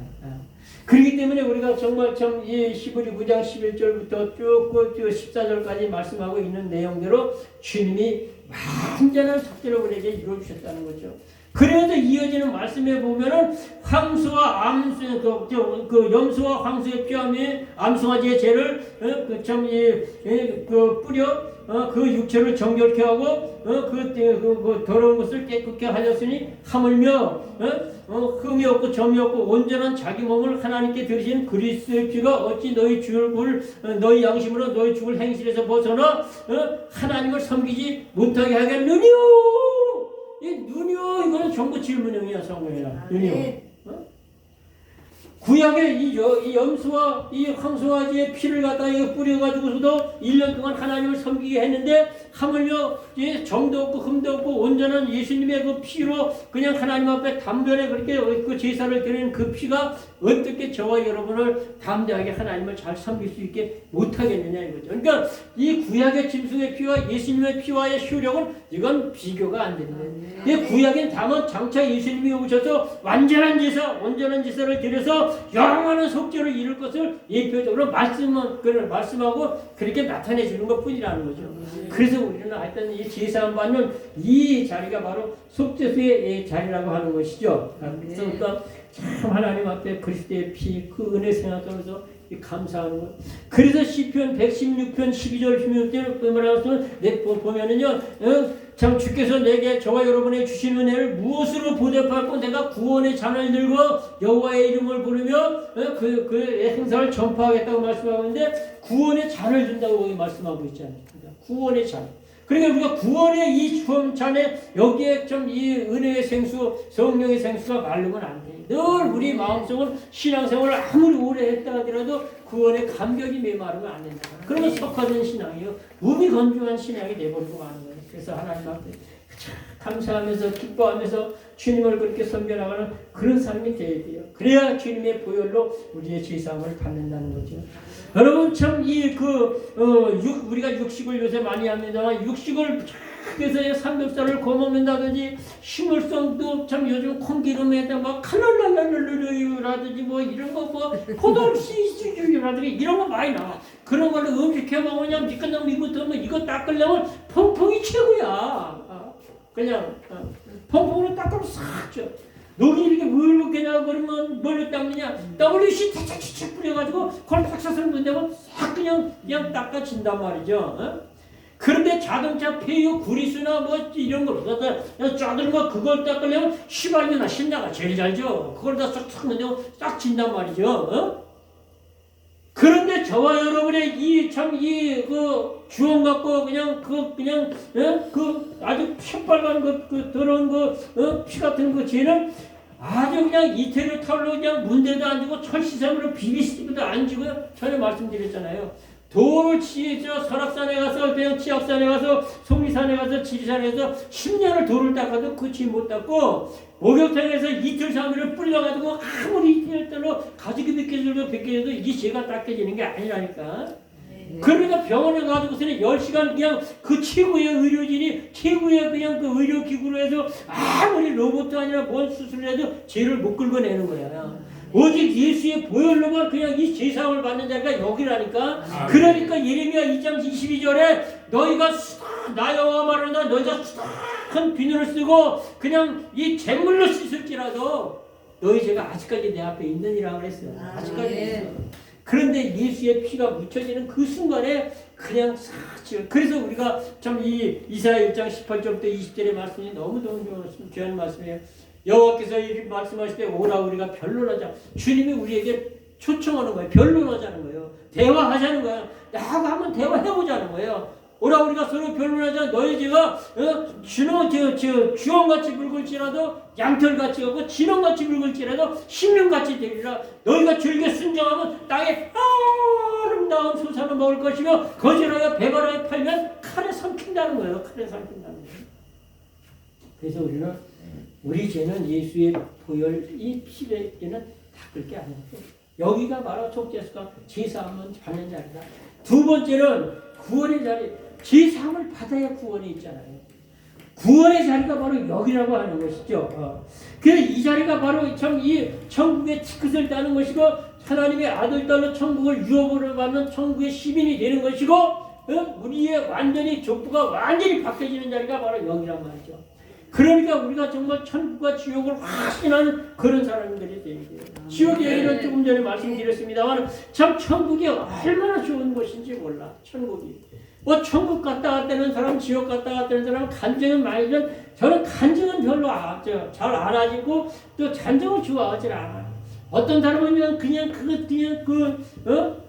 그렇기 때문에 우리가 정말 참 이 히브리 9장 11절부터 쭉 14절까지 말씀하고 있는 내용대로 주님이 완전한 속죄를 우리에게 이루어주셨다는 거죠. 그래서 이어지는 말씀에 보면은 황소와 염소와 황소의 피함에 암송아지의 죄를 뿌려 그 육체를 정결케 하고 그 더러운 것을 깨끗게 하였으니 하물며 흠이 없고 점이 없고 온전한 자기 몸을 하나님께 드리신 그리스도의 피가 어찌 너희 양심으로 너희 죽을 행실에서 벗어나 하나님을 섬기지 못하게 하겠느냐. 이 눈이요 이거는 전부 질문형이야 성경이야. 눈이요. 구약의 이 염소와 이 황소아지의 피를 갖다가 뿌려가지고서도 1년 동안 하나님을 섬기게 했는데 하물며 정도 없고 흠도 없고 온전한 예수님의 그 피로 그냥 하나님 앞에 단번에 그렇게 그 제사를 드리는 그 피가 어떻게 저와 여러분을 담대하게 하나님을 잘 섬길 수 있게 못하겠느냐 이거죠. 그러니까 이 구약의 짐승의 피와 예수님의 피와의 효력은 이건 비교가 안 되는 거예요. 이 구약엔 다만 장차 예수님이 오셔서 완전한 제사를 드려서 영원한 속죄를 이룰 것을 예표적으로 말씀하고 그렇게 나타내 주는 것 뿐이라는 거죠. 그래서 우리는 하여튼 이 제사함 받는 이 자리가 바로 속죄소의 자리라고 하는 것이죠. 그래서 참 하나님 앞에 그리스도의 피, 그 은혜 생각하면서 감사하는 것. 그래서 시편 116편 12절 16절 보면은요, 참 주께서 내게 저와 여러분의 주신 은혜를 무엇으로 보답할고 내가 구원의 잔을 들고 여호와의 이름을 부르며 그 행사를 전파하겠다고 말씀하고 있는데 구원의 잔을 준다고 말씀하고 있잖아요. 구원의 잔. 그러니까 우리가 구원의 이 잔에 여기에 좀 이 은혜의 생수, 성령의 생수가 마르면 안 돼. 늘 우리 마음속은 신앙생활을 아무리 오래 했다 하더라도 구원의 감격이 메마르면 안 된다. 그러면 석화된 신앙이요. 무비 건조한 신앙이 돼버리고 마는 거예요. 그래서 하나님 앞에 감사하면서 기뻐하면서 주님을 그렇게 섬겨나가는 그런 삶이 되어야 돼요. 그래야 주님의 보혈로 우리의 죄사함을 받는다는 거죠. 여러분 참 우리가 육식을 요새 많이 합니다만 육식을 그래서 삼겹살을 거먹는다든지 식물성도 참 요즘 콩기름에다 막 칼랄랄랄랄라라든지 뭐 이런 거 뭐 포도씨라든지 이런 거 많이 나와. 그런 걸로 음식 해 먹으면 미끈덩 미끄덩 이거 닦으려면 퐁퐁이 최고야. 그냥 퐁퐁으로 닦으면 싹 쪄. 녹이 이렇게 물먹게냐 그러면 뭘로 닦느냐? WC 착착착 뿌려가지고 그걸 팍사슬 넣으면 싹 그냥 닦아진단 말이죠. 그런데 자동차 폐유 구리수나 뭐 이런 걸 갖다 짜든 거 그걸 닦으려면 시발이나 신나가 제일 잘죠. 그걸 다 싹싹 넣으면 싹 진단 말이죠. 그런데 저와 여러분의 그 주원 갖고 그냥 아주 새빨간 그 더러운 피 같은 그 죄는 아주 그냥 이태리 털로 그냥 문대도 안 주고 철시샘으로 비비스도 안 주고요. 전에 말씀드렸잖아요. 돌을 설악산에 가서 그냥 치악산에 가서 속리산에 가서 지리산에 가서 10년을 돌을 닦아도 그 죄 못 닦고 목욕탕에서 이틀 3일을 불려가지고 아무리 이틀로 가죽이 벗겨져도 이 죄가 닦여지는 게 아니라니까. 그러니까 병원에 가지고서는 10시간 그냥 그 최고의 의료진이 최고의 그냥 그 의료기구로 해서 아무리 로봇도 아니라 뭔 수술을 해도 죄를 못 긁어내는 거야. 오직 예수의 보혈로만 그냥 이 제사함을 받는 자리가 여기라니까. 그러니까 예레미야 2장 22절에 너희가 나 여호와 말하노라 너희가 수다한 비누를 쓰고 그냥 이 잿물로 씻을지라도 너희 죄가 아직까지 내 앞에 있느니라 그랬어요. 아직까지 있어. 그런데 예수의 피가 묻혀지는 그 순간에 그냥 싹. 그래서 우리가 참 이 이사야 1장 18절부터 20절의 말씀이 너무 귀한 말씀이에요. 여호와께서 이 말씀하실 때 오라 우리가 변론하자. 주님이 우리에게 초청하는 거예요. 변론하자는 거예요. 대화하자는 거예요. 나하고 한번 대화해보자는 거예요. 오라 우리가 서로 변론하자. 너희 죄가 주홍같이 붉을지라도 양털같이 가고 진홍같이 붉을지라도 심령같이 되리라. 너희가 즐겨 순종하면 땅에 아름다운 소산을 먹을 것이며 거절하여 배반하여 팔면 칼에 삼킨다는 거예요. 칼에 삼킨다는 거예요. 그래서 우리 죄는 예수의 보혈 이 피에는 닦을 게 아니고 여기가 바로 속죄소가 제사함을 받는 자리다. 두 번째는 구원의 자리. 제사함을 받아야 구원이 있잖아요. 구원의 자리가 바로 여기라고 하는 것이죠. 그래서 이 자리가 바로 참 이 천국의 티켓을 따는 것이고 하나님의 아들 딸로 천국을 유업으로 받는 천국의 시민이 되는 것이고 우리의 완전히 족부가 완전히 바뀌어지는 자리가 바로 여기란 말이죠. 그러니까 우리가 정말 천국과 지옥을 확신하는 그런 사람들이 되는 거예요. 지옥의 얘기는 조금 전에 말씀드렸습니다만 참 천국이 얼마나 좋은 곳인지 몰라. 천국이. 뭐 천국 갔다 왔다는 사람, 지옥 갔다 왔다는 사람 간증은 많이 좀 저는 간증은 별로 잘 안 하지고 또 간증을 좋아하지 않아. 어떤 사람은 그냥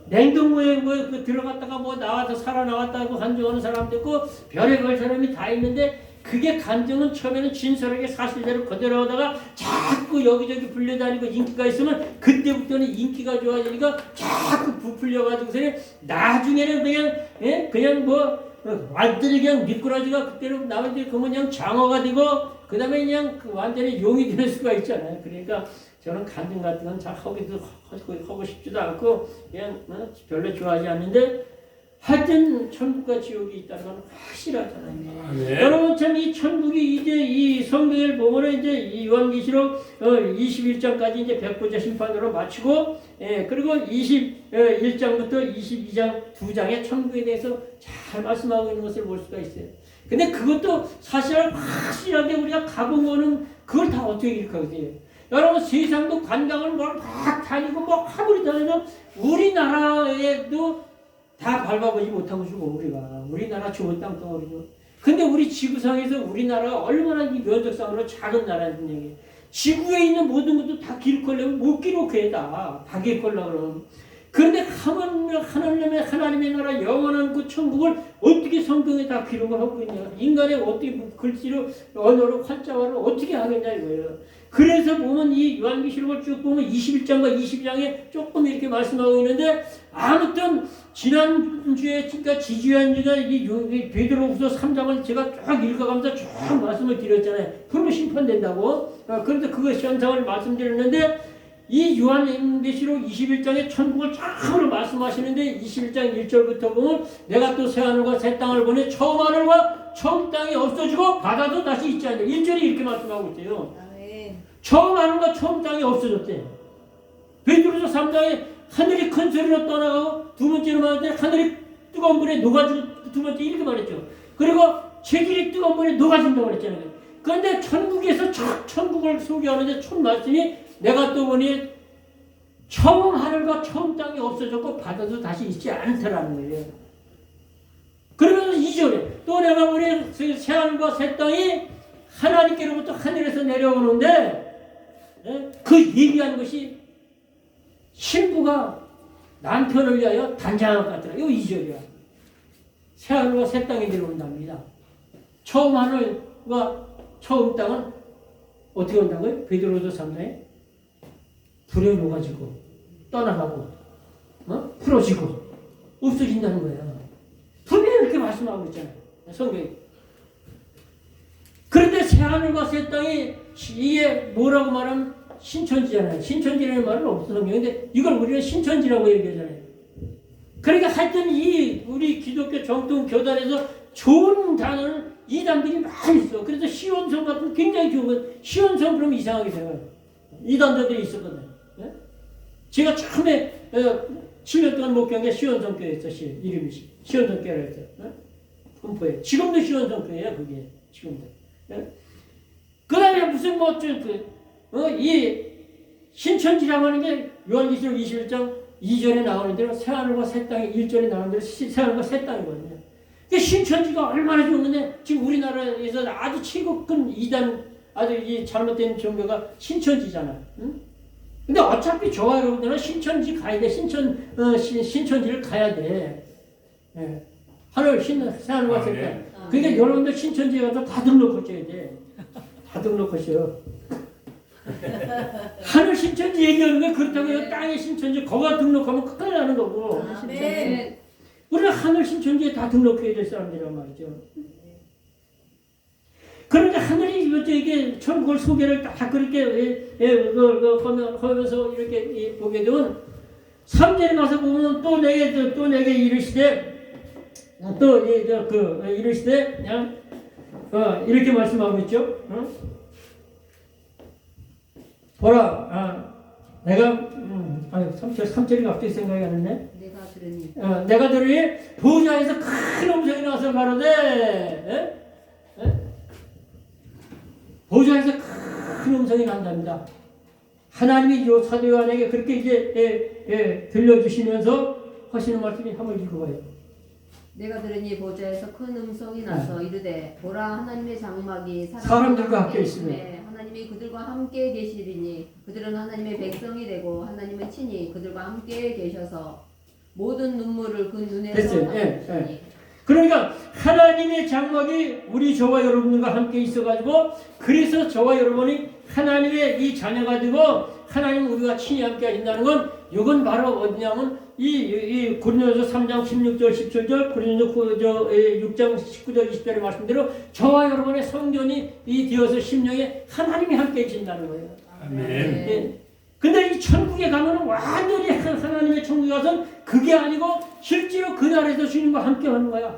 냉동고에 들어갔다가 뭐 나와서 살아나왔다고 간증하는 사람도 있고 별의별 사람이 다 있는데 그게 간증은 처음에는 진솔하게 사실대로 그대로 하다가 자꾸 여기저기 불려다니고 인기가 있으면 그때부터는 인기가 좋아지니까 자꾸 부풀려가지고서 나중에는 그냥 뭐 완전히 그냥 미꾸라지가 그때로 나머지 그러면 그냥 장어가 되고 그 다음에 그냥 완전히 용이 될 수가 있잖아요. 그러니까 저는 간증 같은 건 잘 하고 싶지도 않고 그냥 별로 좋아하지 않는데 하여튼 천국과 지옥이 있다는 건 확실하잖아요. 네. 여러분 참 이 천국이 이제 이 성경을 보면은 이제 이 요한계시록 21장까지 이제 백보자 심판으로 마치고 그리고 21장부터 22장 두 장의 천국에 대해서 잘 말씀하고 있는 것을 볼 수가 있어요. 근데 그것도 사실 확실하게 우리가 가본 거는 그걸 다 어떻게 기록하겠어요? 여러분 세상도 관광을 막 다니고 뭐 아무리 다니도 우리나라에도 다 밟아보지 못하고 주고 우리나라 좋은 땅덩어리죠. 근데 우리 지구상에서 우리나라가 얼마나 이 면적상으로 작은 나라인 얘기예요. 지구에 있는 모든 것도 다 기록하려면 못 기록해 다 기록하려고 그러면. 그런데 하나님의 나라 영원한 그 천국을 어떻게 성경에 다 기록을 하고 있냐. 인간의 어떻게 글씨로 언어로 활자화를 어떻게 하겠냐 이거예요. 그래서 보면 이 요한계시록을 쭉 보면 21장과 22장에 조금 이렇게 말씀하고 있는데 아무튼 지난주에 그러니까 지지난주가 이 베드로후서 3장을 제가 쫙 읽어가면서 쭉 말씀을 드렸잖아요. 그러면 심판된다고. 그런데 그것이 현상을 말씀드렸는데 이 요한계시록 21장의 천국을 쫙으로 말씀하시는데 21장 1절부터 보면 내가 또 새하늘과 새 땅을 보니 처음 하늘과 처음 땅이 없어지고 바다도 다시 있지 않냐. 1절이 이렇게 말씀하고 있어요. 처음 하늘과 처음 땅이 없어졌대. 베드로서 3장에 하늘이 큰 소리로 떠나가고 두 번째로 말할 때 하늘이 뜨거운 불에 녹아지고 두 번째 이렇게 말했죠. 그리고 제길이 뜨거운 불에 녹아진다고 그랬잖아요. 그런데 천국에서 천국을 소개하는데 첫 말씀이 내가 또 보니 처음 하늘과 처음 땅이 없어졌고 바다도 다시 있지 않더라는 거예요. 그러면서 2절에 또 내가 보니 새 하늘과 새 땅이 하나님께로부터 하늘에서 내려오는데 그 얘기한 것이 신부가 남편을 위하여 단장한 것 같더라. 이거 2절이야. 새 하늘과 새 땅이 내려온답니다. 처음 하늘과 처음 땅은 어떻게 온다고요? 베드로서 3장에 불에 녹아지고 떠나가고 풀어지고 없어진다는 거예요. 분명히 이렇게 말씀하고 있잖아요. 성경이. 그런데 새하늘과 새 땅이 이게 뭐라고 말하면 신천지잖아요. 신천지라는 말은 없어 성경인데 이걸 우리는 신천지라고 얘기하잖아요. 그러니까 하여튼 이 우리 기독교 정통 교단에서 좋은 단어는 이단들이 많이 있어. 그래서 시온성 같은 굉장히 좋은 건 시온성 그러면 이상하게 생각해요. 이단자들이 있었거든요. 네? 제가 처음에 7년 동안 목회한 게 시온성 교회였어. 이름이 시온성 교회라 했어요. 네? 군포에. 지금도 시온성 교회야 그게. 지금도. 네? 그 다음에 무슨 이 신천지라고 하는 게 요한계시록 21장 2절에 나오는 대로 새하늘과 새 땅이 1절에 나오는 대로 새하늘과 새 땅이거든요. 신천지가 얼마나 좋은데 지금 우리나라에서 아주 최고 큰 이단 아주 이 잘못된 종교가 신천지잖아. 응? 근데 어차피 저와 여러분들은 신천지 가야 돼. 신천지를 가야 돼. 예. 새하늘과 새 땅. 그러니까 여러분들 신천지에 가서 다 등록하셔야 돼. 다 등록하셔. 하늘 신천지 얘기하는 게 그렇다고 해서 땅의 신천지 거기가 등록하면 큰일 나는 거고. 네. 우리는 하늘 신천지에 다 등록해야 될 사람들이란 말이죠. 그런데 하늘이 이게 천국을 소개를 딱 그렇게 하면서 이렇게 보게 되면 3절에 가서 보면 또 내게 이르시되 이르시되 그냥 이렇게 말씀하고 있죠. 보라, 내가 3절이 갑자기 생각이 안 나네. 내가 들으니 보좌에서 큰 음성이 나서 가로되 보좌에서 큰 음성이 난답니다. 하나님이 요 사도 요한에게 그렇게 이제 들려주시면서 하시는 말씀이 한번 읽어봐요. 내가 들으니 보좌에서 큰 음성이 나서 이르되 보라 하나님의 장막이 사람들과 함께 있으며 하나님이 그들과 함께 계시리니 그들은 하나님의 백성이 되고 하나님은 친히 그들과 함께 계셔서 모든 눈물을 그 눈에서 닦으시니 그러니까 하나님의 장막이 우리 저와 여러분들과 함께 있어가지고 그래서 저와 여러분이 하나님의 이 자녀가 되고 하나님 우리가 친히 함께 하신다는 건 이건 바로 어디냐면 이 고린도서 3장 16절 17절 고린도 6장 19절 20절의 말씀대로 저와 여러분의 성전이 이 되어서 심령에 하나님이 함께 계신다는 거예요. 아멘. 예. 근데 이 천국에 가면은 완전히 하나님의 천국에 가서 그게 아니고 실제로 그 나라에서 주님과 함께 하는 거야.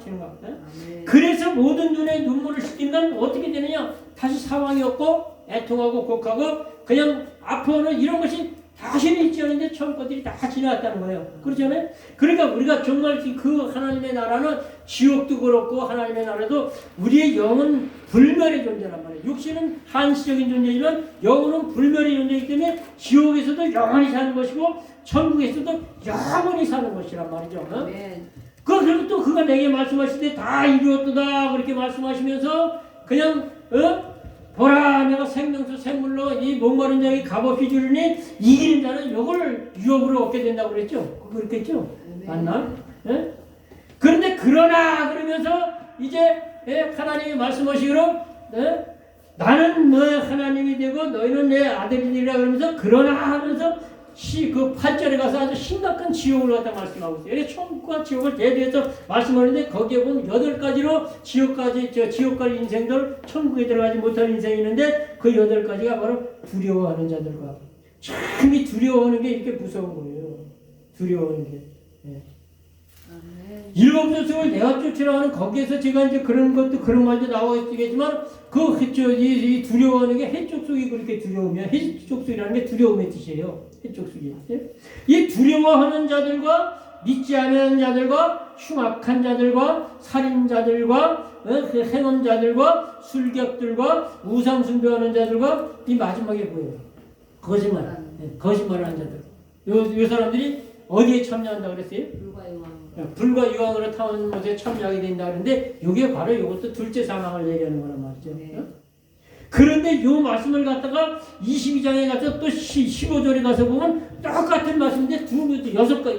그래서 모든 눈에 눈물을 씻긴 건 어떻게 되느냐? 다시 사망이 없고 애통하고 곡하고 그냥 아파하는 이런 것이 다시는 있지 않은데 처음 것들이 다 지나갔다는 거예요. 그렇잖아요? 그러니까 우리가 정말 그 하나님의 나라는 지옥도 그렇고 하나님의 나라도 우리의 영은 불멸의 존재란 말이에요. 육신은 한시적인 존재지만 영혼은 불멸의 존재이기 때문에 지옥에서도 영원히 사는 것이고 천국에서도 영원히 사는 것이란 말이죠. 그리고 또 그가 내게 말씀하실 때 다 이루었도다 그렇게 말씀하시면서 그냥 보라 내가 생명수 샘물로 이 목마른 자에게 값없이 주리니 이기는 자는 이걸 유업으로 얻게 된다고 그랬죠. 그렇겠죠? 맞나? 예? 그런데 그러나 그러면서 이제 하나님이 말씀하시기로 나는 너의 하나님이 되고 너희는 내 아들이니라 그러면서 그러나 하면서 그 8절에 가서 아주 심각한 지옥을 갖다 말씀하고 있어요. 천국과 지옥을 대비해서 말씀하는데 거기에 보면 8가지로 지옥 갈 인생들, 천국에 들어가지 못하는 인생이 있는데 그 8가지가 바로 두려워하는 자들과 참 이 두려워하는 게 이렇게 무서운 거예요. 두려워하는 게. 예. 일곱 조속을 내가 쫓으라는 거기에서 제가 이제 그런 것도 그런 말도 나와 있겠지만 이 두려워하는 게 해쪽속이 그렇게 두려우면 해쪽속이라는 게 두려움의 뜻이에요. 해쪽속이. 이 두려워하는 자들과 믿지 않는 자들과 흉악한 자들과 살인자들과 행언자들과 술객들과 우상숭배하는 자들과 이 마지막에 뭐예요? 거짓말하는 자들. 요 사람들이 어디에 참여한다고 그랬어요? 불과 유황으로 타는 것에 참여하게 된다 그러는데 이게 바로 이것도 둘째 사망을 얘기하는 거란 말이죠. 그런데 이 말씀을 갖다가 22장에 가서 또 15절에 가서 보면 똑같은 말씀인데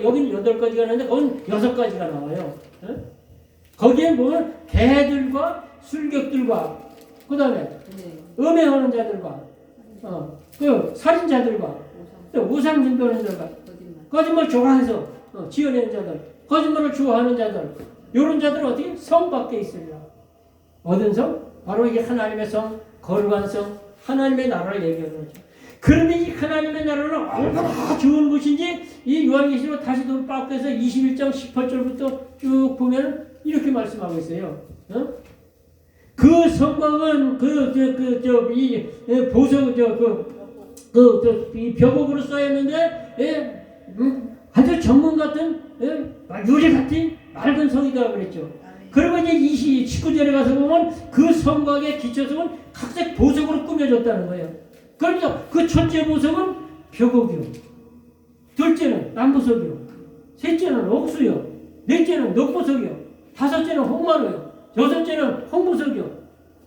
여기는 8가지가 나오는데 거기는 6가지가 나와요. 거기에 보면 개들과 술객들과 그 다음에 음행하는 자들과 그 살인자들과 또 우상숭배하는 자들과 거짓말 좋아해서 지어내는 자들 거짓말을 좋아하는 자들 이런 자들은 어떻게? 성 밖에 있으리라. 어떤 성? 바로 이게 하나님의 성, 거룩한 성, 하나님의 나라를 얘기하는 거죠. 그런데 이 하나님의 나라는 얼마나 좋은 곳인지 이 요한계시록 다시 또 빠져서 21장 18절부터 쭉 보면 이렇게 말씀하고 있어요. 그 성곽은 이 벽옥으로 쌓였는데 아주 정문 같은 유리 같은 맑은 성이다 그랬죠. 그리고 이제 19절에 가서 보면 그 성곽에 기초서 보면 각색 보석으로 꾸며졌다는 거예요. 그러니까 그 첫째 보석은 벽옥이요, 둘째는 남보석이요, 셋째는 옥수요, 넷째는 녹보석이요, 다섯째는 홍마루요, 여섯째는 홍보석이요,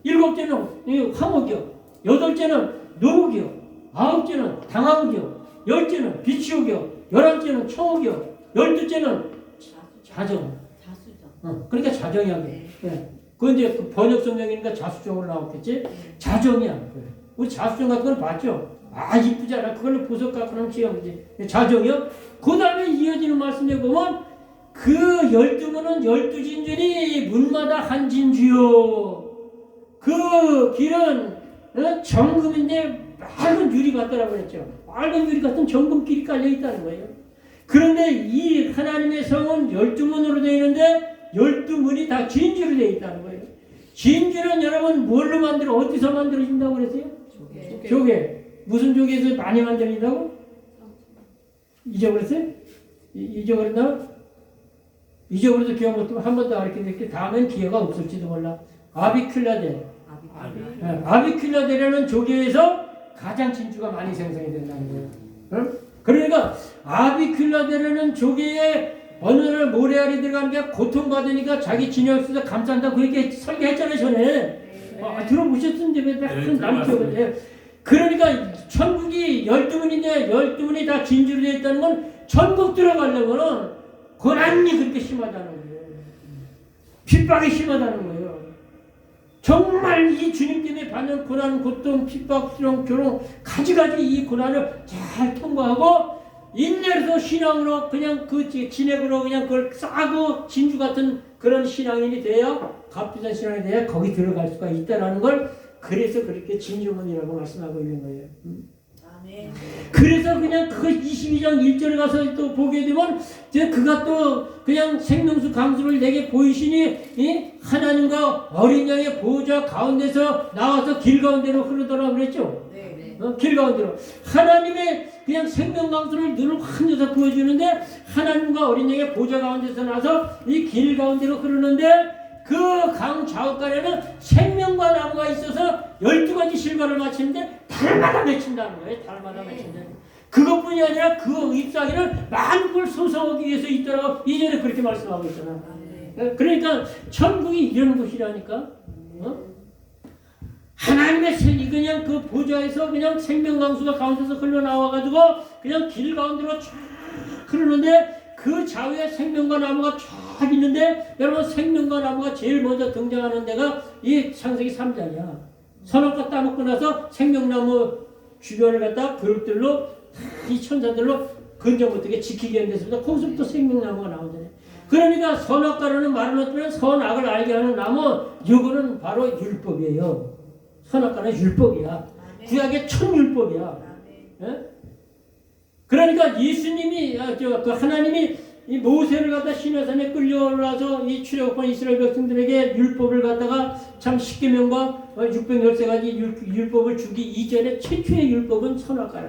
일곱째는 황옥이요, 여덟째는 노옥이요, 아홉째는 당황옥이요, 열째는 비치옥이요, 11째는 청옥이요, 12째는 자정. 그러니까 자정이야. 그건 이제 그 번역 성경이니까 자수정으로 나왔겠지? 자정이야. 우리 자수정 같은 걸 봤죠? 이쁘지 않아? 그걸로 보석 갖고 나면 지어야지. 자정이요? 그 다음에 이어지는 말씀에 보면 그 12문은 12진주니 문마다 한 진주요. 그 길은 정금인데 맑은 유리 같더라고 그랬죠. 맑은 유리 같은 정금길이 깔려 있다는 거예요. 그런데 이 하나님의 성은 12문으로 되어 있는데 12문이 다 진주로 되어 있다는 거예요. 진주는 여러분 뭘로 만들어? 어디서 만들어진다고 그랬어요? 조개. 무슨 조개에서 많이 만들어진다고? 잊어버렸어요? 잊어버렸나? 잊어버려서 기억 못하면 한 번 더 가르쳐드릴게요. 다음엔 기회가 없을지도 몰라. 아비큘라데. 아비큘라데라는 조개에서 가장 진주가 많이 생성이 된다는 거예요. 응? 그러니까 아비큘라데라는 조개에 어느 날 모래알이 들어가는 게 고통받으니까 자기 진영에서 감싼다고 그렇게 설계했잖아요 전에. 들어보셨는데 왜 남겨요? 그러니까 천국이 12문인데 12문이 다 진주로 되어 있다는 건 천국 들어가려면 고난이 그렇게 심하다는 거예요. 핍박이 심하다는 거예요. 정말 이 주님 때문에 받는 고난, 고통, 핍박, 수렁, 조롱 가지가지 이 고난을 잘 통과하고 인내로서 신앙으로 그냥 그 진액으로 그냥 그걸 싸고 진주 같은 그런 신앙인이 돼야 값비싼 신앙이 돼야 거기 들어갈 수가 있다라는 걸 그래서 그렇게 진주문이라고 말씀하고 있는 거예요. 아멘. 그래서 그냥 그 22장 1절에 가서 또 보게 되면 그가 또 그냥 생명수 강수를 내게 보이시니 이 하나님과 어린 양의 보호자 가운데서 나와서 길 가운데로 흐르더라 그랬죠. 네. 길 가운데로 하나님의 그냥 생명 강수를 늘 환해서 보여주는데 하나님과 어린 양의 보호자 가운데서 나와서 이 길 가운데로 흐르는데 그 강 좌우간에는 생명과 나무가 있어서 12가지 실과를 마치는데 달마다 맺힌다는 거예요. 달마다 맺힌다. 그것뿐이 아니라 그 잎사귀를 만국을 소성하기 위해서 있더라고 이전에 그렇게 말씀하고 있잖아. 그러니까 천국이 이런 곳이라니까. 하나님의 그냥 그 보좌에서 그냥 생명강수가 가운데서 흘러나와가지고 그냥 길 가운데로 쫙 흐르는데 그 좌우에 생명과 나무가 쫙 있는데 여러분 생명과 나무가 제일 먼저 등장하는 데가 이 창세기 3장이야. 선악과 따먹고 나서 생명나무 주변을 갖다 그룹들로 이 천사들로 근정 못하게 지키게 한 데서부터 거기서부터 생명나무가 나오잖아요. 그러니까 선악과라는 말은 어쩌면 선악을 알게 하는 나무 이거는 바로 율법이에요. 선악과는 율법이야. 구약의 천율법이야. 예? 그러니까 예수님이 그 하나님이 이 모세를 갖다 시내산에 끌려올라서 이 출애굽한 이스라엘 백성들에게 율법을 갖다가 참 십계명과 613가지 율법을 주기 이전에 최초의 율법은 선악과라.